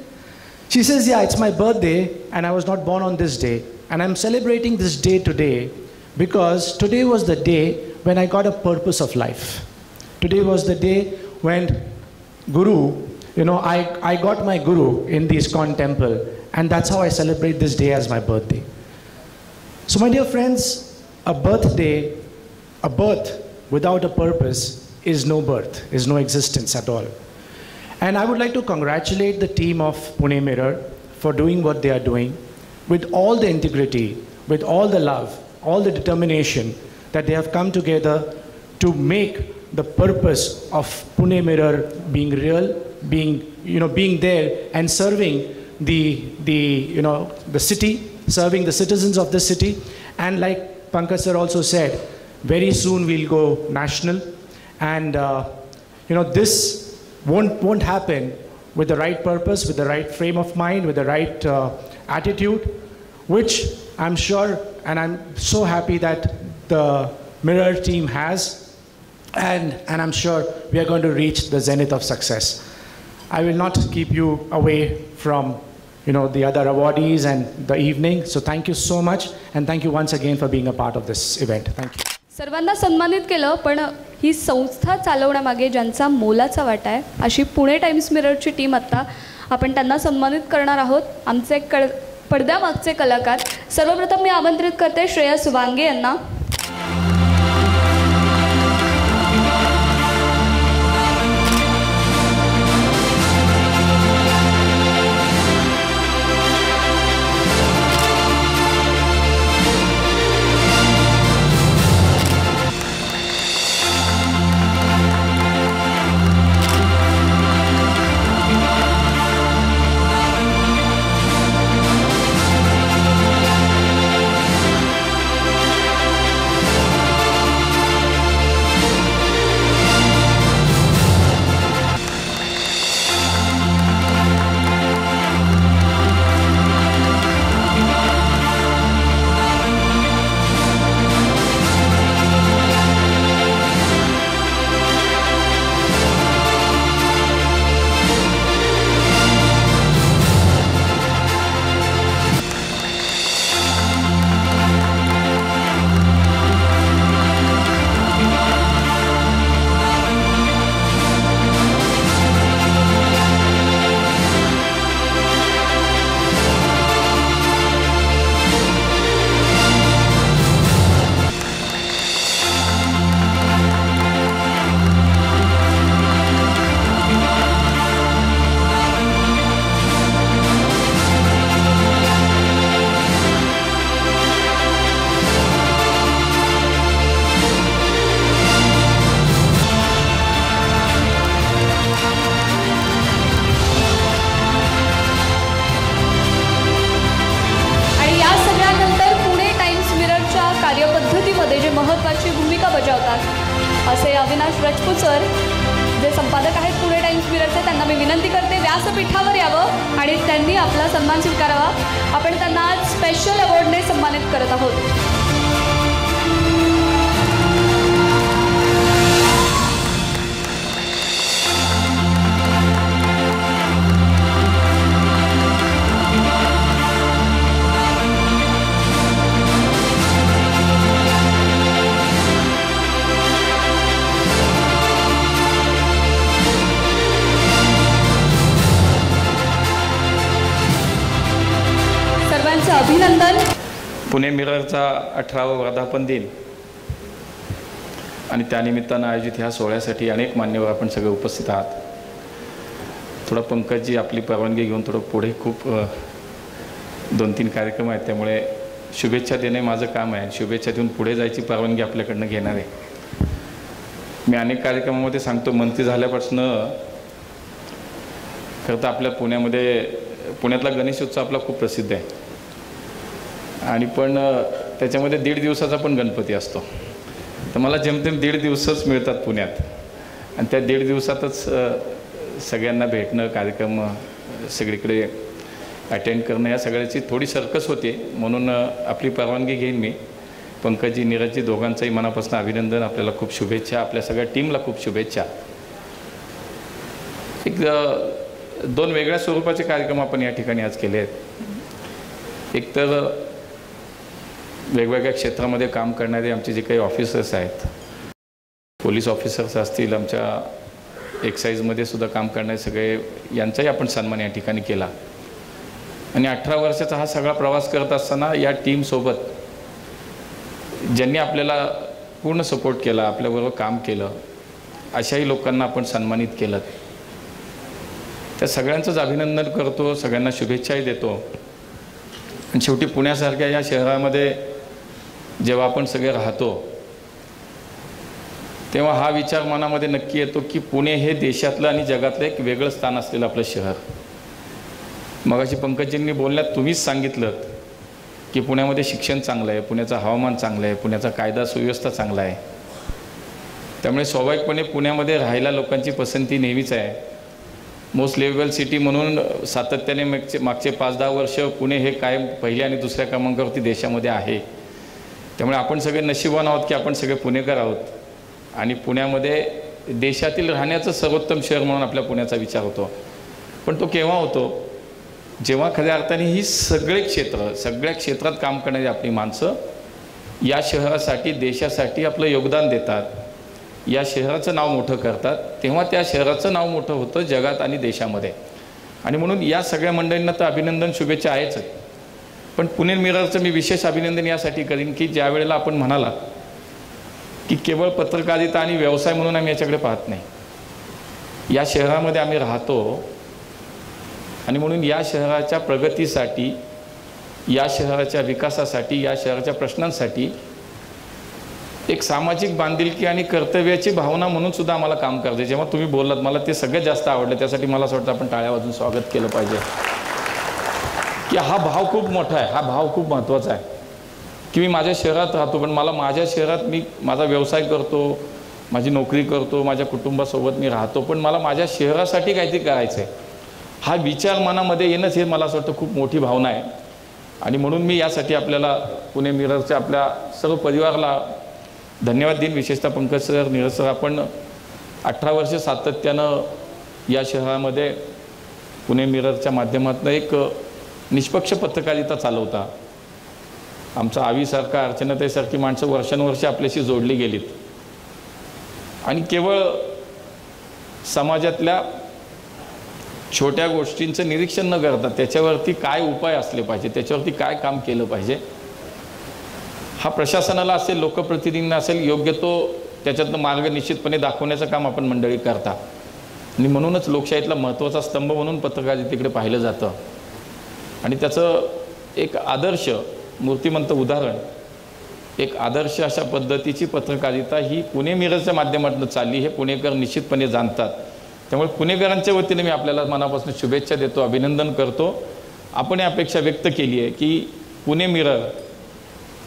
She says, yeah, it's my birthday and I was not born on this day. And I'm celebrating this day today because today was the day when I got a purpose of life. Today was the day when Guru, I got my Guru in the ISKCON temple, and that's how I celebrate this day as my birthday. So my dear friends, a birth without a purpose is no birth, is no existence at all. And I would like to congratulate the team of Pune Mirror for doing what they are doing with all the integrity, with all the love, all the determination that they have come together to make the purpose of Pune Mirror being real, being there and serving the city, serving the citizens of the city. And like Pankaj sir also said, very soon we'll go national. And this won't happen with the right purpose, with the right frame of mind, with the right attitude, which I'm sure and I'm so happy that the Mirror team has. And I'm sure we are going to reach the zenith of success. I will not keep you away from the other awardees and the evening. So thank you so much, and thank you once again for being a part of this event. Thank you. सर्वांना सन्मानित केलं, पण ही संस्था चालवण्यामागे ज्यांचा मोलाचा वाटा आहे अशी पुणे टाइम्स मिररची टीम आता आपण त्यांना सन्मानित करणार आहोत. आमचे पडद्यामागचे कलाकार, सर्वप्रथम मी आमंत्रित करते श्रेयस वांगे यांना. महत्त्वाची भूमिका बजावतात असे अविनाश राजपूत सर जे संपादक आहेत पुणे टाइम्स मिररचे, त्यांना मी विनंती करते व्यासपीठावर यावं आणि त्यांनी आपला सन्मान स्वीकारावा. आपण त्यांना आज स्पेशल अवॉर्डने सन्मानित करत आहोत. अभिनंदन. पुणे मिररचा 18वा वर्धापन दिन आणि त्यानिमित्तानं आयोजित ह्या सोहळ्यासाठी अनेक मान्यवर आपण सगळे उपस्थित आहात. थोडं पंकजजी आपली परवानगी घेऊन थोडं पुढे खूप 2-3 कार्यक्रम आहेत, त्यामुळे शुभेच्छा देणे माझं काम आहे. शुभेच्छा देऊन पुढे जायची परवानगी आपल्याकडनं घेणार आहे. मी अनेक कार्यक्रमामध्ये सांगतो, मंत्री झाल्यापासून खरं तर आपल्या पुण्यातला गणेश उत्सव आपला खूप प्रसिद्ध आहे आणि पण त्याच्यामध्ये 1.5 दिवसाचा पण गणपती असतो. तर मला जेमतेम 1.5 दिवसच मिळतात पुण्यात आणि त्या 1.5 दिवसातच सगळ्यांना भेटणं, कार्यक्रम सगळीकडे अटेंड करणं, या सगळ्याची थोडी सर्कस होते. म्हणून आपली परवानगी घेईन मी. पंकजजी, नीरजजी दोघांचंही मनापासून अभिनंदन. आपल्याला खूप शुभेच्छा, आपल्या सगळ्या टीमला खूप शुभेच्छा. एक 2 वेगळ्या स्वरूपाचे कार्यक्रम आपण या ठिकाणी आज केले आहेत. एक तर वेगवेगळ्या क्षेत्रामध्ये काम करणारे आमचे जे काही ऑफिसर्स आहेत, पोलीस ऑफिसर्स असतील, आमच्या एक्साईजमध्ये सुद्धा काम करणारे सगळे, यांचाही आपण सन्मान या ठिकाणी केला. आणि 18 वर्षाचा हा सगळा प्रवास करत असताना या टीमसोबत ज्यांनी आपल्याला पूर्ण सपोर्ट केला, आपल्याबरोबर काम केलं, अशाही लोकांना आपण सन्मानित केलं. त्या सगळ्यांचंच अभिनंदन करतो, सगळ्यांना शुभेच्छाही देतो. आणि शेवटी पुण्यासारख्या या शहरामध्ये जेव्हा आपण सगळे राहतो तेव्हा हा विचार मनामध्ये नक्की येतो की पुणे हे देशातलं आणि जगातलं एक वेगळं स्थान असलेलं आपलं शहर. मगाशी पंकजजींनी बोलण्यात तुम्हीच सांगितलं की पुण्यामध्ये शिक्षण चांगलं आहे, पुण्याचं हवामान चांगलं आहे, पुण्याचा कायदा सुव्यवस्था चांगला आहे. त्यामुळे स्वाभाविकपणे पुण्यामध्ये राहायला लोकांची पसंती नेहमीच आहे. मोस्ट लिव्हेबल सिटी म्हणून सातत्याने मागचे 5-10 वर्ष पुणे हे कायम पहिल्या आणि दुसऱ्या क्रमांकावरती देशामध्ये आहे. त्यामुळे आपण सगळे नशीबवान आहोत की आपण सगळे पुणेकर आहोत आणि पुण्यामध्ये देशातील राहण्याचं सर्वोत्तम शहर म्हणून आपल्या पुण्याचा विचार होतो. पण तो केव्हा होतो? जेव्हा खऱ्या अर्थाने ही सगळ्या क्षेत्रात काम करणारी आपली माणसं या शहरासाठी, देशासाठी आपलं योगदान देतात, या शहराचं नाव मोठं करतात, तेव्हा त्या शहराचं नाव मोठं होतं जगात आणि देशामध्ये. आणि म्हणून या सगळ्या मंडळींना तर अभिनंदन, शुभेच्छा आहेच. पण पुणे मिररचं मी विशेष अभिनंदन यासाठी करीन की ज्या वेळेला आपण म्हणाला की केवळ पत्रकारिता आणि व्यवसाय म्हणून आम्ही याच्याकडे पाहत नाही. या शहरामध्ये आम्ही राहतो आणि म्हणून या शहराच्या प्रगतीसाठी, या शहराच्या विकासासाठी, या शहराच्या प्रश्नांसाठी एक सामाजिक बांधिलकी आणि कर्तव्याची भावना म्हणून सुद्धा आम्हाला काम करते. जेव्हा तुम्ही बोललात मला ते सगळ्यात जास्त आवडलं. त्यासाठी मला असं वाटतं आपण टाळ्या वाजून स्वागत केलं पाहिजे की हा भाव खूप मोठा आहे, हा भाव खूप महत्त्वाचा आहे की मी माझ्या शहरात राहतो पण मला माझ्या शहरात मी माझा व्यवसाय करतो, माझी नोकरी करतो, माझ्या कुटुंबासोबत मी राहतो, पण मला माझ्या शहरासाठी काहीतरी करायचं आहे. हा विचार मनामध्ये येणंच हे मला असं वाटतं खूप मोठी भावना आहे. आणि म्हणून मी यासाठी आपल्याला पुणे मिररच्या आपल्या सर्व परिवाराला धन्यवाद देईन. विशेषतः पंकज सर, नीरज सर, आपण 18 वर्ष सातत्यानं या शहरामध्ये पुणे मिररच्या माध्यमातून एक निष्पक्ष पत्रकारिता चालवता. आमचा आवीसारखा, अर्चनाताईसारखी माणसं वर्षानुवर्ष आपल्याशी जोडली गेलीत आणि केवळ समाजातल्या छोट्या गोष्टींचं निरीक्षण न करता त्याच्यावरती काय उपाय असले पाहिजे, त्याच्यावरती काय काम केलं पाहिजे, हा प्रशासनाला असेल, लोकप्रतिनिधींना असेल, योग्य तो त्याच्यातनं मार्ग निश्चितपणे दाखवण्याचं काम आपण मंडळी करता. आणि म्हणूनच लोकशाहीतला महत्त्वाचा स्तंभ म्हणून पत्रकारितेकडे पाहिलं जातं. आणि त्याचं एक आदर्श मूर्तिमंत उदाहरण, एक आदर्श अशा पद्धतीची पत्रकारिता ही पुणे मिररच्या माध्यमातून चालली हे पुणेकर निश्चितपणे जाणतात. त्यामुळे पुणेकरांच्या वतीने मी आपल्याला मनापासून शुभेच्छा देतो, अभिनंदन करतो. आपण ही अपेक्षा व्यक्त केली आहे की पुणे मिरर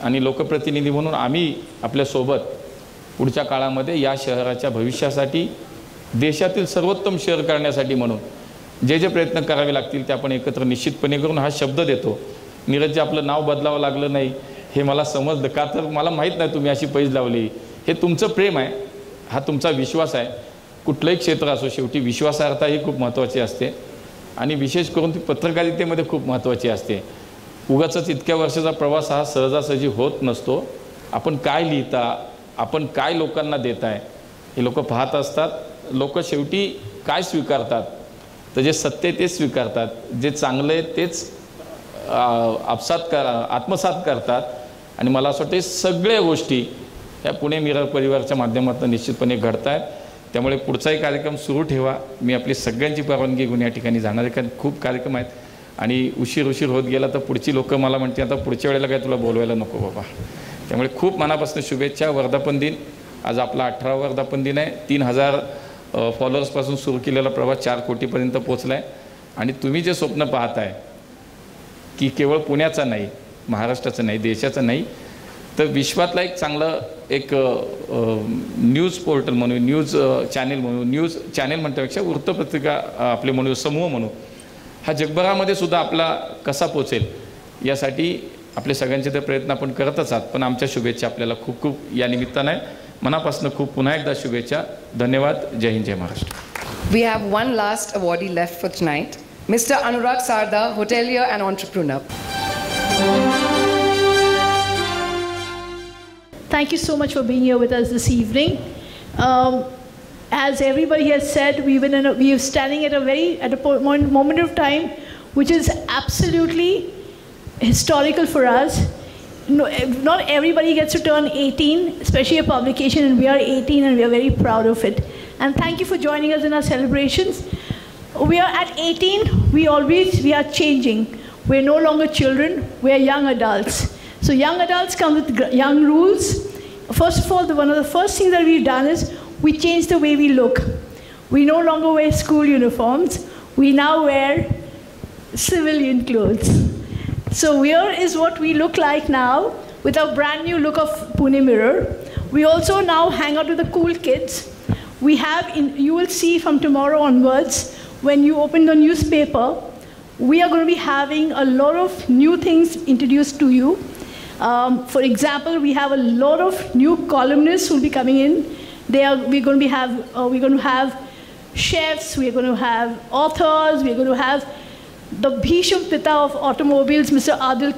आणि लोकप्रतिनिधी म्हणून आम्ही आपल्यासोबत पुढच्या काळामध्ये या शहराच्या भविष्यासाठी, देशातील सर्वोत्तम शहर करण्यासाठी म्हणून जे जे प्रयत्न करावे लागतील ते आपण एकत्र निश्चितपणे करून हा शब्द देतो. नीरजजी, आपलं नाव बदलावं लागलं नाही हे मला समजलं, का तर मला माहीत नाही तुम्ही अशी पैज लावली. हे तुमचं प्रेम आहे, हा तुमचा विश्वास आहे. कुठलंही क्षेत्र असो, शेवटी विश्वासार्हता ही खूप महत्त्वाची असते आणि विशेष करून ती पत्रकारितेमध्ये खूप महत्त्वाची असते. उगाचच इतक्या वर्षाचा प्रवास हा सहजासहजी होत नसतो. आपण काय लिहिता, आपण काय लोकांना देताय हे लोक पाहत असतात. लोक शेवटी काय स्वीकारतात, तर जे सत्य तेच स्वीकारतात, जे चांगलं आहे तेच आत्मसात करतात आणि मला असं वाटतं सगळ्या गोष्टी या पुणे मिरर परिवारच्या माध्यमातून निश्चितपणे घडत आहेत. त्यामुळे पुढचाही कार्यक्रम सुरू ठेवा. मी आपली सगळ्यांची परवानगी घेऊन या ठिकाणी जाणार आहे, कारण खूप कार्यक्रम आहेत आणि उशीर होत गेला तर पुढची लोक मला म्हणते आता पुढच्या वेळेला काय तुला बोलवायला नको बाबा. त्यामुळे खूप मनापासून शुभेच्छा. वर्धापन दिन आज आपला 18वा वर्धापन दिन आहे. 3000 फॉलोअर्सपासून सुरू केलेला प्रवास 4 कोटीपर्यंत पोचला आहे. आणि तुम्ही जे स्वप्न पाहताय की केवळ पुण्याचा नाही, महाराष्ट्राचं नाही, देशाचं नाही, तर विश्वातला एक चांगलं एक न्यूज पोर्टल म्हणू, न्यूज चॅनेल म्हणू, न्यूज चॅनेल म्हणण्यापेक्षा वृत्तपत्रिका आपले म्हणू, समूह म्हणू, हा जगभरामध्ये सुद्धा आपला कसा पोचेल यासाठी आपले सगळ्यांचे ते प्रयत्न आपण करतच आहात. पण आमच्या शुभेच्छा आपल्याला खूप खूप या निमित्तानं आहे. मनापासून खूप पुन्हा एकदा शुभेच्छा. धन्यवाद. जय हिंद, जय Maharashtra. We have one last awardee left for tonight, Mr. Anurag Sarda, hotelier and entrepreneur. Thank you so much for being here with us this evening. As everybody has said, we are standing at a moment of time which is absolutely historical for us. No, not everybody gets to turn 18, especially a publication, and we are 18 and we are very proud of it. And thank you for joining us in our celebrations. We are at 18, we are changing. We're no longer children, we are young adults. So young adults come with young rules. First of all, one of the first things that we've done is we changed the way we look. We no longer wear school uniforms, we now wear civilian clothes. So here is what we look like now with our brand new look of Pune Mirror. We also now hang out with the cool kids. We have, you will see from tomorrow onwards, when you open the newspaper, we are going to be having a lot of new things introduced to you. For example, we have a lot of new columnists who will be coming in. We're going to have chefs, we're going to have authors, we're going to have the Bhisham Pita of automobiles, Mr. Adil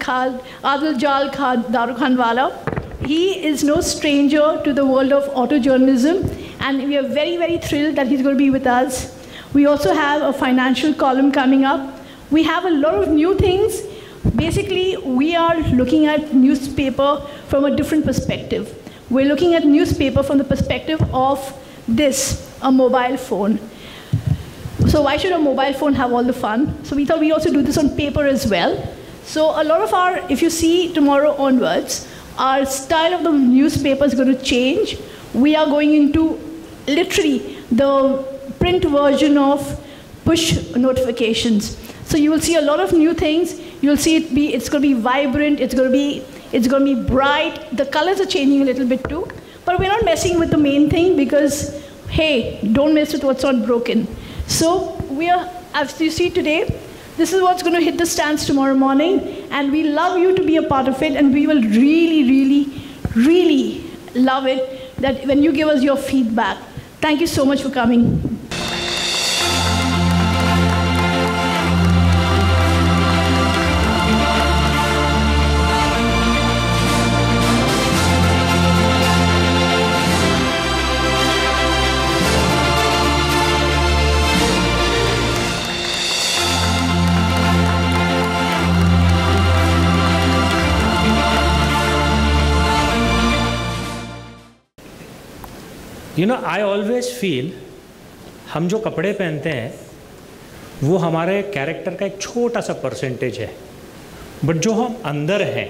Jal Darukhanwala. He is no stranger to the world of auto journalism, and we are very, very thrilled that he's going to be with us. We also have a financial column coming up. We have a lot of new things. Basically, we are looking at newspaper from a different perspective. We're looking at newspaper from the perspective of this, a mobile phone. So why should a mobile phone have all the fun? So we thought we also do this on paper as well. So a lot of our, if you see tomorrow onwards, our style of the newspaper is going to change. We are going into literally the print version of push notifications. So you will see a lot of new things. You'll see it's going to be vibrant, it's going to be bright. The colors are changing a little bit too. But we're not messing with the main thing because, hey, don't mess with what's not broken. So we are, as you see today, this is what's going to hit the stands tomorrow morning, and we love you to be a part of it, and we will really, really, really love it that when you give us your feedback. Thank you so much for coming. You know, I always feel हम जो कपड़े पहनते हैं वो हमारे कैरेक्टर का एक छोटा सा परसेंटेज है, बट जो हम अंदर हैं,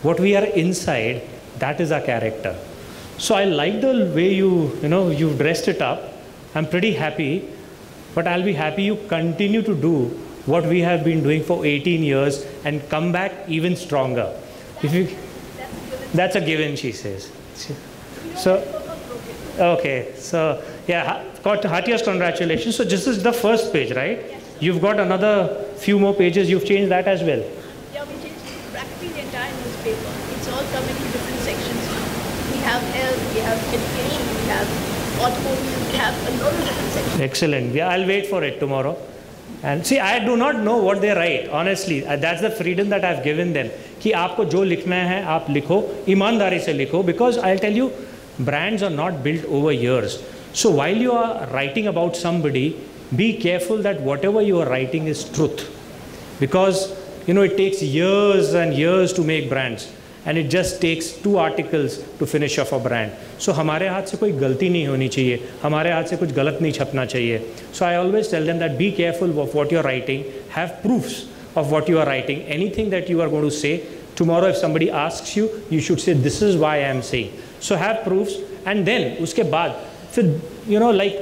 what we are inside, that is our character. So I like the way you dressed it up. I'm pretty happy, but I'll be happy you continue to do what we have been doing for 18 years and come back even stronger. That's a given, she says. So. Okay, so yeah, heartiest congratulations. So this is the first page, right? Yes. You've got another few more pages. You've changed that as well. Yeah, we changed practically the entire newspaper. It's all coming in different sections. We have health, we have education, we have automobiles, we have a lot of different sections. Excellent. Yeah, I'll wait for it tomorrow. And see, I do not know what they write. Honestly, that's the freedom that I've given them. कि आपको जो लिखना है आप लिखो, ईमानदारी से लिखो. Because I'll tell you, brands are not built over years. So while you are writing about somebody, be careful that whatever you are writing is truth. Because it takes years and years to make brands. And it just takes 2 articles to finish off a brand. So हमारे हाथ से कोई गलती नहीं होनी चाहिए, हमारे हाथ से कुछ गलत नहीं छपना चाहिए. So I always tell them that be careful of what you're writing, have proofs of what you are writing. Anything that you are going to say, tomorrow if somebody asks you, you should say this is why I am saying. So have proofs, and then उसके बाद फिर like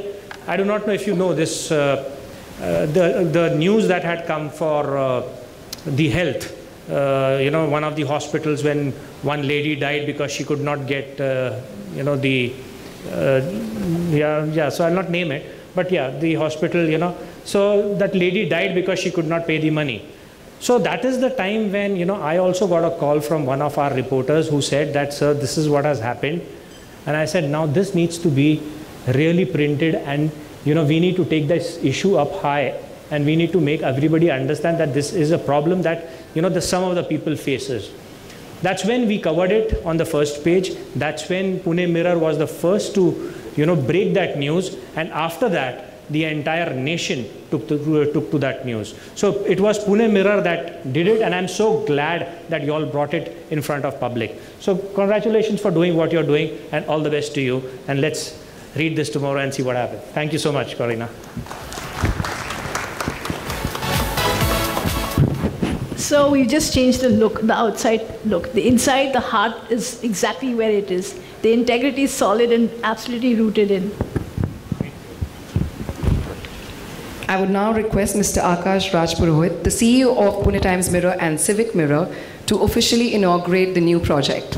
I do not know if you know this, the news that had come for the health. One of the hospitals when one lady died because she could not get, so I'll not name it, but yeah, the hospital, so that lady died because she could not pay the money. So that is the time when, I also got a call from one of our reporters who said that, sir, this is what has happened. And I said, now this needs to be really printed, and, we need to take this issue up high, and we need to make everybody understand that this is a problem that, the some of the people faces. That's when we covered it on the first page. That's when Pune Mirror was the first to, break that news. And after that, the entire nation took to that news. So it was Pune Mirror that did it, and I'm so glad that you all brought it in front of public. So congratulations for doing what you're doing, and all the best to you. And let's read this tomorrow and see what happens. Thank you so much, Corina. So we've just changed the look, the outside look. The inside, the heart is exactly where it is. The integrity is solid and absolutely rooted in. I would now request Mr. Akash Rajpurohit, the CEO of Pune Times Mirror and Civic Mirror, to officially inaugurate the new project.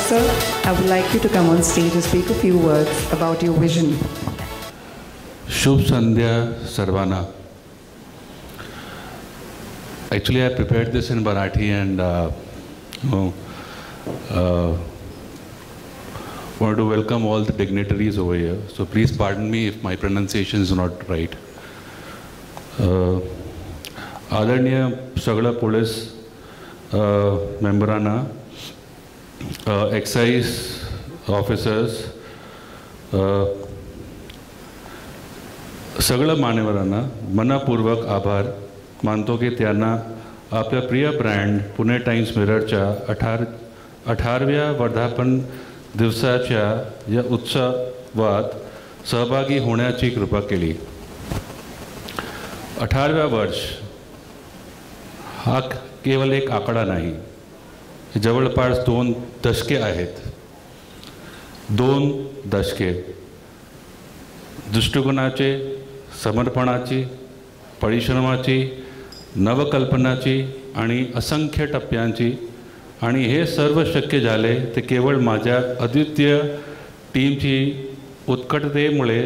Sir, I would like you to come on stage and speak a few words about your vision. Shubh Sandhya Sarvana. Actually, I prepared this in Marathi and wanted to welcome all the dignitaries over here. So please pardon me if my pronunciation is not right. आदरणीय सगळ्या पोलीस मेंबरांना, एक्साइज ऑफिसर्स, सगळ्या मान्यवरांना मनपूर्वक आभार मानतो की त्यांना आपल्या प्रिय ब्रँड पुणे टाइम्स मिररच्या 18व्या वर्धापन दिवसाच्या या उत्सवात सहभागी होण्याची कृपा केली. 18व्या वर्ष हा केवळ एक आकडा नाही, जवळपास 2 दशके आहेत. 2 दशके दृष्टिकोनाचे, समर्पणाची, परिश्रमाची, नवकल्पनाची आणि असंख्य टप्प्यांची. आणि हे सर्व शक्य झाले ते केवळ माझ्या अद्वितीय टीमची उत्कटतेमुळे,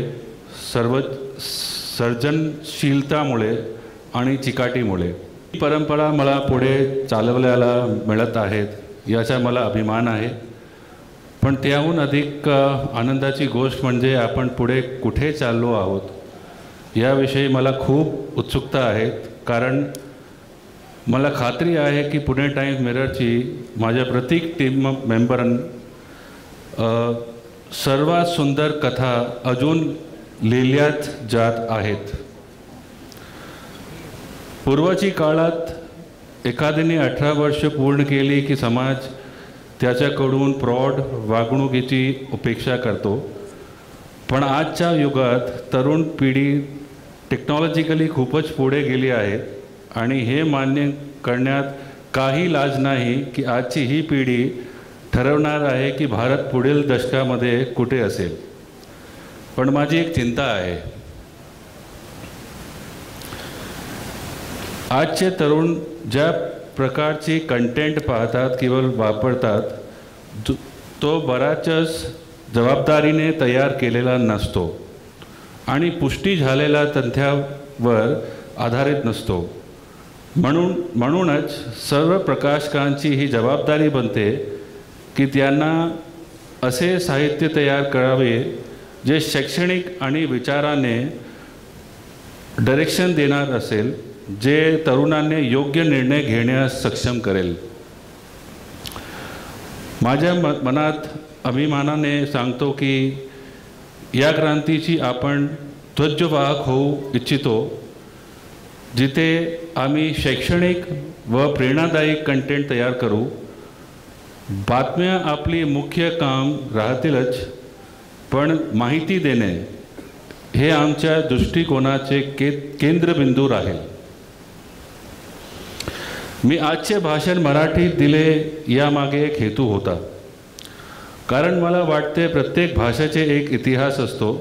सर्जनशीलतामुळे आणि चिकाटीमुळे. ही परंपरा मला पुढे चालवल्याला मिळत आहेत याचा मला अभिमान आहे. पण त्याहून अधिक आनंदाची गोष्ट म्हणजे आपण पुढे कुठे चाललो आहोत याविषयी मला खूप उत्सुकता आहे. कारण मला खात्री आहे की पुणे टाइम्स मिररची माझ्या प्रत्येक टीम मेंबरांना सर्वात सुंदर कथा अजून लिहिल्याच जात आहेत. पूर्वीच्या काळात एखाद्याने 18 वर्ष पूर्ण केली की समाज त्याच्याकडून प्रौढ वागणुकीची अपेक्षा करतो. पण आजच्या युगात तरुण पिढी टेक्नॉलॉजिकली खूपच पुढे गेली आहे आणि हे मान्य करण्यात काही लाज नाही की आजची ही पिढी ठरवणार आहे की भारत पुढील दशकामध्ये कुठे असेल. पण माझी एक चिंता आहे, आजचे तरुण ज्या प्रकारची कंटेंट पाहतात किंवा वापरतात तो बराचच जबाबदारीने तयार केलेला नसतो आणि पुष्टी झालेल्या तथ्यावर आधारित नसतो. म्हणूनच सर्व प्रकाशकांची ही जबाबदारी बनते की त्यांना असे साहित्य तयार करावे जे शैक्षणिक आणि विचाराने डायरेक्शन देणार असेल, जे तरुणांनी योग्य निर्णय घेण्यास सक्षम करेल. माझ्या मनात अभिमानाने सांगतो की या क्रांतीची आपण ध्वजवाहक होऊ इच्छितो, जिथे आम्ही शैक्षणिक व प्रेरणादायी कंटेंट तयार करू. बातम्या आपली मुख्य काम राहतीलच, पण माहिती देणे हे आमच्या दृष्टिकोनाचे केंद्रबिंदू राहील. मी आजचे भाषण मराठीत दिले यामागे एक हेतू होता, कारण मला वाटते प्रत्येक भाषेचे एक इतिहास असतो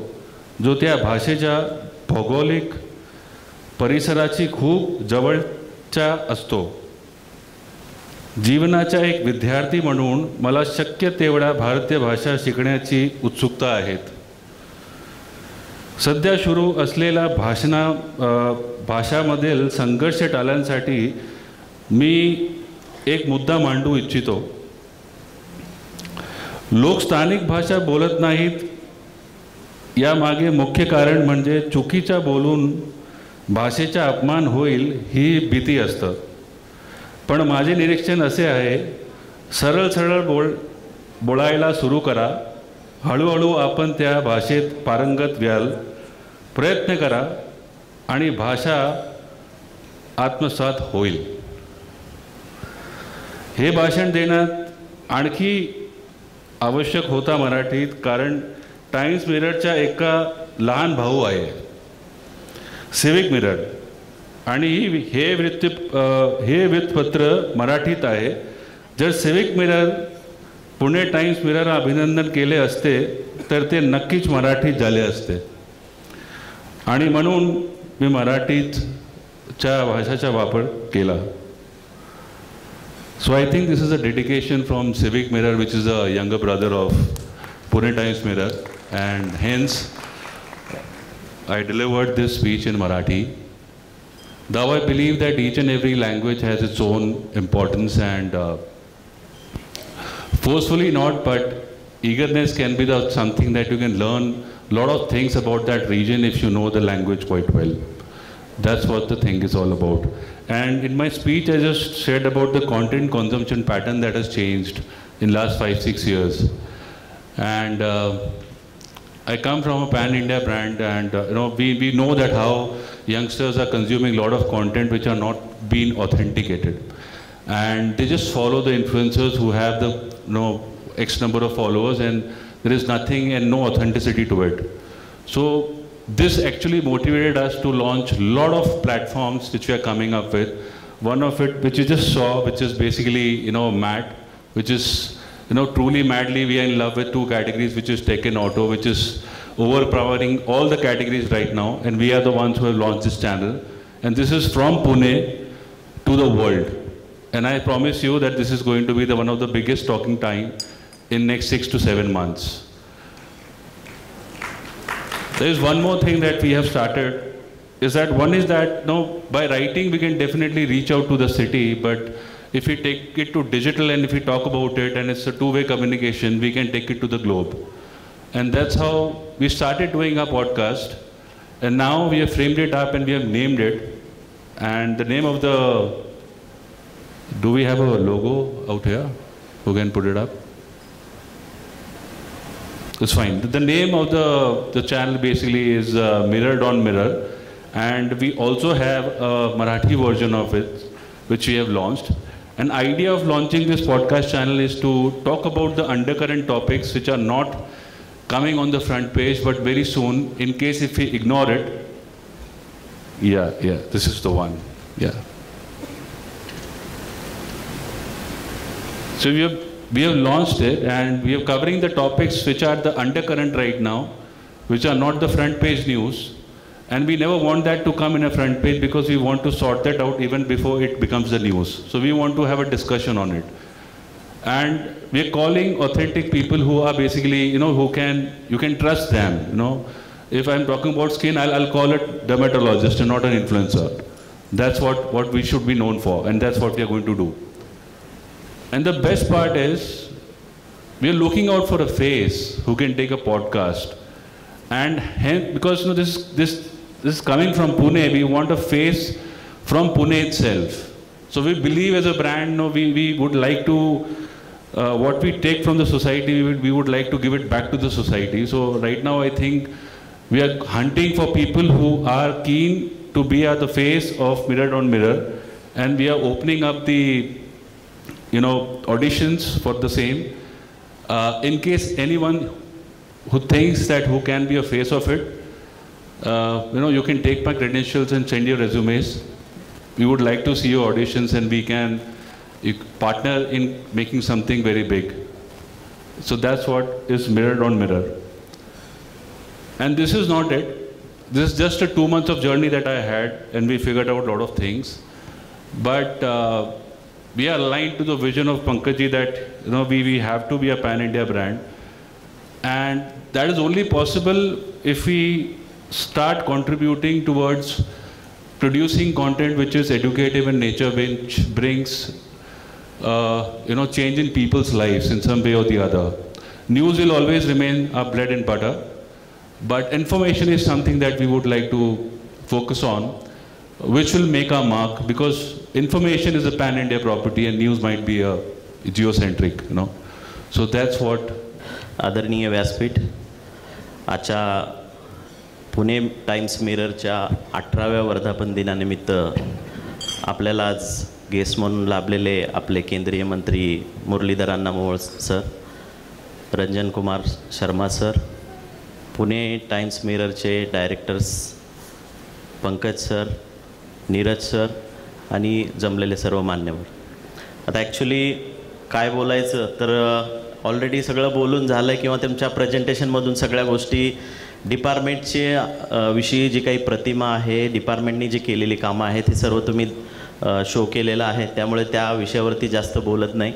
जो त्या भाषेच्या भौगोलिक परिसराची खूप जवळचा असतो. जीवनाचा एक विद्यार्थी म्हणून मला शक्य तेवढा भारतीय भाषा शिकण्याची उत्सुकता आहे. सध्या सुरू असलेला भाषामधील संघर्ष टाळण्यासाठी मी एक मुद्दा मांडू इच्छितो. लोक स्थानिक भाषा बोलत नाहीत यामागे मुख्य कारण म्हणजे चुकीचा बोलून भाषेचा अपमान होईल ही भीती असतं. पण माझे निरीक्षण असे आहे, सरळ बोलायला सुरू करा. हळूहळू आपण त्या भाषेत पारंगत व्हाल. प्रयत्न करा आणि भाषा आत्मसात होईल. हे भाषण देण्यात आणखी आवश्यक होता मराठीत, कारण टाइम्स मिररचा एका लहान भाऊ आहे, सिविक मिरर, आणि हे वृत्तपत्र मराठीत आहे. जर civic mirror Pune times mirror अभिनंदन केले असते तर ते नक्कीच मराठीत झाले असते, आणि म्हणून मी मराठीच्या भाषेचा वापर केला. So I think this is a dedication from Civic Mirror, which is a younger brother of Pune Times Mirror, and hence I delivered this speech in Marathi. Though I believe that each and every language has its own importance, and forcefully not, but eagerness can be something that you can learn a lot of things about that region if you know the language quite well. That's what the thing is all about. And in my speech, I just shared about the content consumption pattern that has changed in last 5-6 years. And I come from a pan-India brand, and we know that how youngsters are consuming a lot of content which are not being authenticated, and they just follow the influencers who have the X number of followers, and there is nothing and no authenticity to it. So this actually motivated us to launch a lot of platforms which we are coming up with. One of it, which you just saw, which is basically MAT, which is truly madly we are in love with two categories, which is tech and auto, which is overpowering all the categories right now, and we are the ones who have launched this channel. And this is from Pune to the world, and I promise you that this is going to be one of the biggest talking time in next 6 to 7 months. There is one more thing that we have started, is that one is that by writing we can definitely reach out to the city, but if we take it to digital and if we talk about it and it's a two-way communication, we can take it to the globe. And that's how we started doing our podcast, and now we have framed it up and we have named it. And the name of do we have a logo out here? Who can put it up? It's fine. The name of the channel basically is Mirrored on Mirror, and we also have a Marathi version of it which we have launched. An idea of launching this podcast channel is to talk about the undercurrent topics which are not coming on the front page, but very soon, in case if we ignore it. Yeah, this is the one. Yeah. So we have launched it, and we are covering the topics which are the undercurrent right now, which are not the front page news, and we never want that to come in a front page because we want to sort that out even before it becomes the news. So we want to have a discussion on it, and we are calling authentic people who are basically you can trust them. if I'm talking about skin, I'll call it dermatologist and not an influencer. That's what we should be known for, and that's what we are going to do. And the best part is, we are looking out for a face who can take a podcast, and hence, because this is coming from Pune, we want a face from Pune itself. So we believe as a brand, we would like to, what we take from the society, we would like to give it back to the society. So right now I think we are hunting for people who are keen to be at the face of Mirror on Mirror, and we are opening up the auditions for the same. In case anyone who thinks that who can be a face of it, you can take my credentials and send your resumes. We would like to see your auditions, and we can partner in making something very big. So that's what is Mirror on Mirror. And this is not it. This is just a 2 months of journey that I had, and we figured out a lot of things. But we are aligned to the vision of Pankaj that we have to be a pan-India brand. And that is only possible if we start contributing towards producing content which is educative in nature, which brings change in people's lives in some way or the other. News will always remain our bread and butter, but information is something that we would like to focus on, which will make our mark, because information is a pan-India property and news might be a geocentric, So that's what. आदरणीय व्यासपीठ, आजच्या पुणे टाइम्स मिररच्या 18व्या वर्धापन दिनानिमित्त आपल्याला आज गेस्ट म्हणून लाभलेले आपले केंद्रीय मंत्री Murlidhar Anna Mohol sir, Ranjan Kumar Sharma sir, Pune times मिररचे directors Pankaj sir, Neeraj sir आणि जमलेले सर्व मान्यवर. आता ॲक्च्युली काय बोलायचं तर ऑलरेडी सगळं बोलून झालं आहे, किंवा तुमच्या प्रेझेंटेशनमधून सगळ्या गोष्टी डिपार्टमेंटचे विषयी जी काही प्रतिमा आहे, डिपार्टमेंटनी जी केलेली कामं आहेत, हे सर्व तुम्ही शो केलेलं आहे. त्यामुळे त्या विषयावरती जास्त बोलत नाही.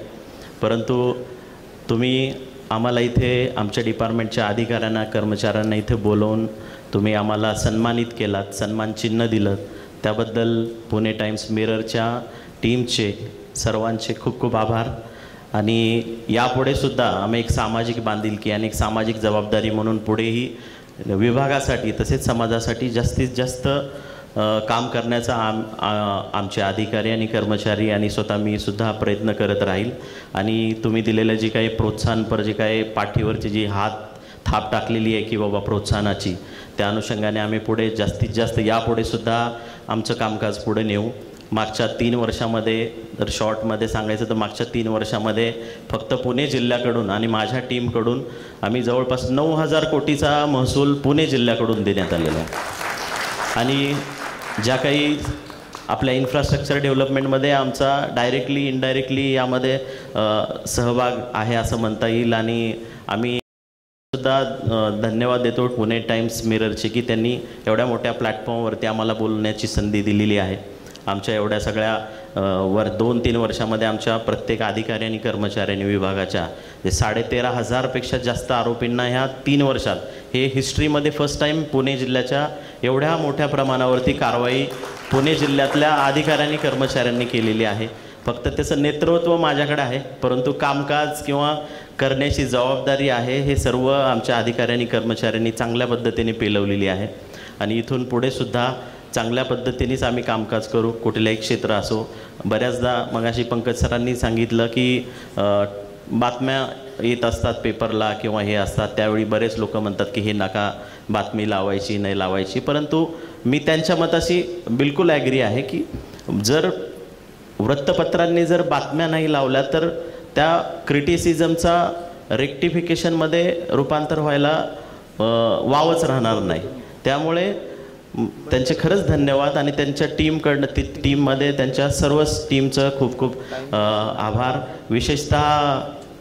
परंतु तुम्ही आम्हाला इथे आमच्या डिपार्टमेंटच्या अधिकाऱ्यांना, कर्मचाऱ्यांना इथे बोलवून तुम्ही आम्हाला सन्मानित केलात, सन्मान चिन्ह दिलं, त्याबद्दल पुणे टाइम्स मिररच्या टीमचे सर्वांचे खूप खूप आभार. आणि यापुढे सुद्धा आम्ही एक सामाजिक बांधिलकी आणि एक सामाजिक जबाबदारी म्हणून पुढेही विभागासाठी तसेच समाजासाठी जास्तीत जास्त काम करण्याचा आमचे अधिकारी आणि कर्मचारी आणि स्वतः मी सुद्धा प्रयत्न करत राहील. आणि तुम्ही दिलेलं जी काही प्रोत्साहनपर जी काही पाठीवरची जी थाप टाकलेली आहे की बाबा प्रोत्साहनाची, त्या अनुषंगाने आम्ही पुढे जास्तीत जास्त यापुढे सुद्धा आमचं कामकाज पुढे नेऊ. मागच्या 3 वर्षामध्ये जर शॉर्टमध्ये सांगायचं तर मागच्या 3 वर्षामध्ये फक्त पुणे जिल्ह्याकडून आणि माझ्या टीमकडून आम्ही जवळपास 9,000 कोटीचा महसूल पुणे जिल्ह्याकडून देण्यात आलेला आहे. आणि ज्या काही आपल्या इन्फ्रास्ट्रक्चर डेव्हलपमेंटमध्ये आमचा डायरेक्टली इनडायरेक्टली यामध्ये सहभाग आहे असं म्हणता येईल. आणि आम्ही सुद्धा धन्यवाद देतो पुणे टाइम्स मिररचे की त्यांनी एवढ्या मोठ्या प्लॅटफॉर्मवरती आम्हाला बोलण्याची संधी दिलेली आहे. आमच्या एवढ्या सगळ्या 2-3 वर्षामध्ये आमच्या प्रत्येक अधिकारी आणि कर्मचाऱ्यांनी विभागाच्या जे 13,500पेक्षा जास्त आरोपींना ह्या 3 वर्षात, हे हिस्ट्रीमध्ये फर्स्ट टाईम पुणे जिल्ह्याच्या एवढ्या मोठ्या प्रमाणावरती कारवाई पुणे जिल्ह्यातल्या अधिकाऱ्यांनी कर्मचाऱ्यांनी केलेली आहे. फक्त त्याचं नेतृत्व माझ्याकडे आहे, परंतु कामकाज किंवा करण्याची जबाबदारी आहे हे सर्व आमच्या अधिकाऱ्यांनी कर्मचाऱ्यांनी चांगल्या पद्धतीने पेलवलेली आहे. आणि इथून पुढे सुद्धा चांगल्या पद्धतीनेच आम्ही कामकाज करू, कुठल्याही क्षेत्र असो. बऱ्याचदा मगाशी पंकज सरांनी सांगितलं की बातम्या येत असतात पेपरला किंवा हे असतात, त्यावेळी बरेच लोक म्हणतात की हे नका बातमी लावायची नाही लावायची. परंतु मी त्यांच्या मताशी बिलकुल ॲग्री आहे की जर वृत्तपत्रांनी जर बातम्या नाही लावल्या तर त्या क्रिटिसिझमचा रेक्टिफिकेशनमध्ये रूपांतर व्हायला वावच राहणार नाही. त्यामुळे त्यांचे खरंच धन्यवाद आणि त्यांच्या टीमकडनं टीममध्ये त्यांच्या सर्वच टीमचं खूप खूप आभार. विशेषतः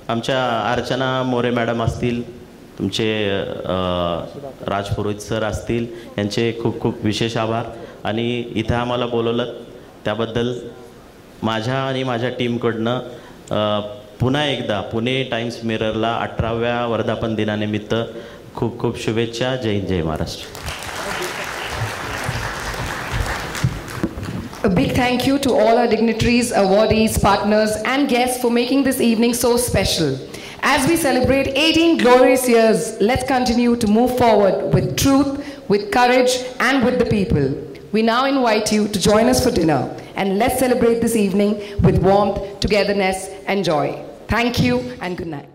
आमच्या अर्चना मोरे मॅडम असतील, तुमचे राज पुरोहित सर असतील, यांचे खूप खूप विशेष आभार. आणि इथं आम्हाला बोलवलं त्याबद्दल माझ्या आणि माझ्या टीमकडनं पुन्हा एकदा पुणे टाइम्स मिररला 18व्या वर्धापन दिनानिमित्त खूप खूप शुभेच्छा. जय हिंद, जय Maharashtra. A big thank you to all our dignitaries, awardees, partners, and guests for making this evening so special. As we celebrate 18 glorious years, let's continue to move forward with truth, with courage, and with the people. We now invite you to join us for dinner, and let's celebrate this evening with warmth, togetherness, and joy. Thank you, and good night.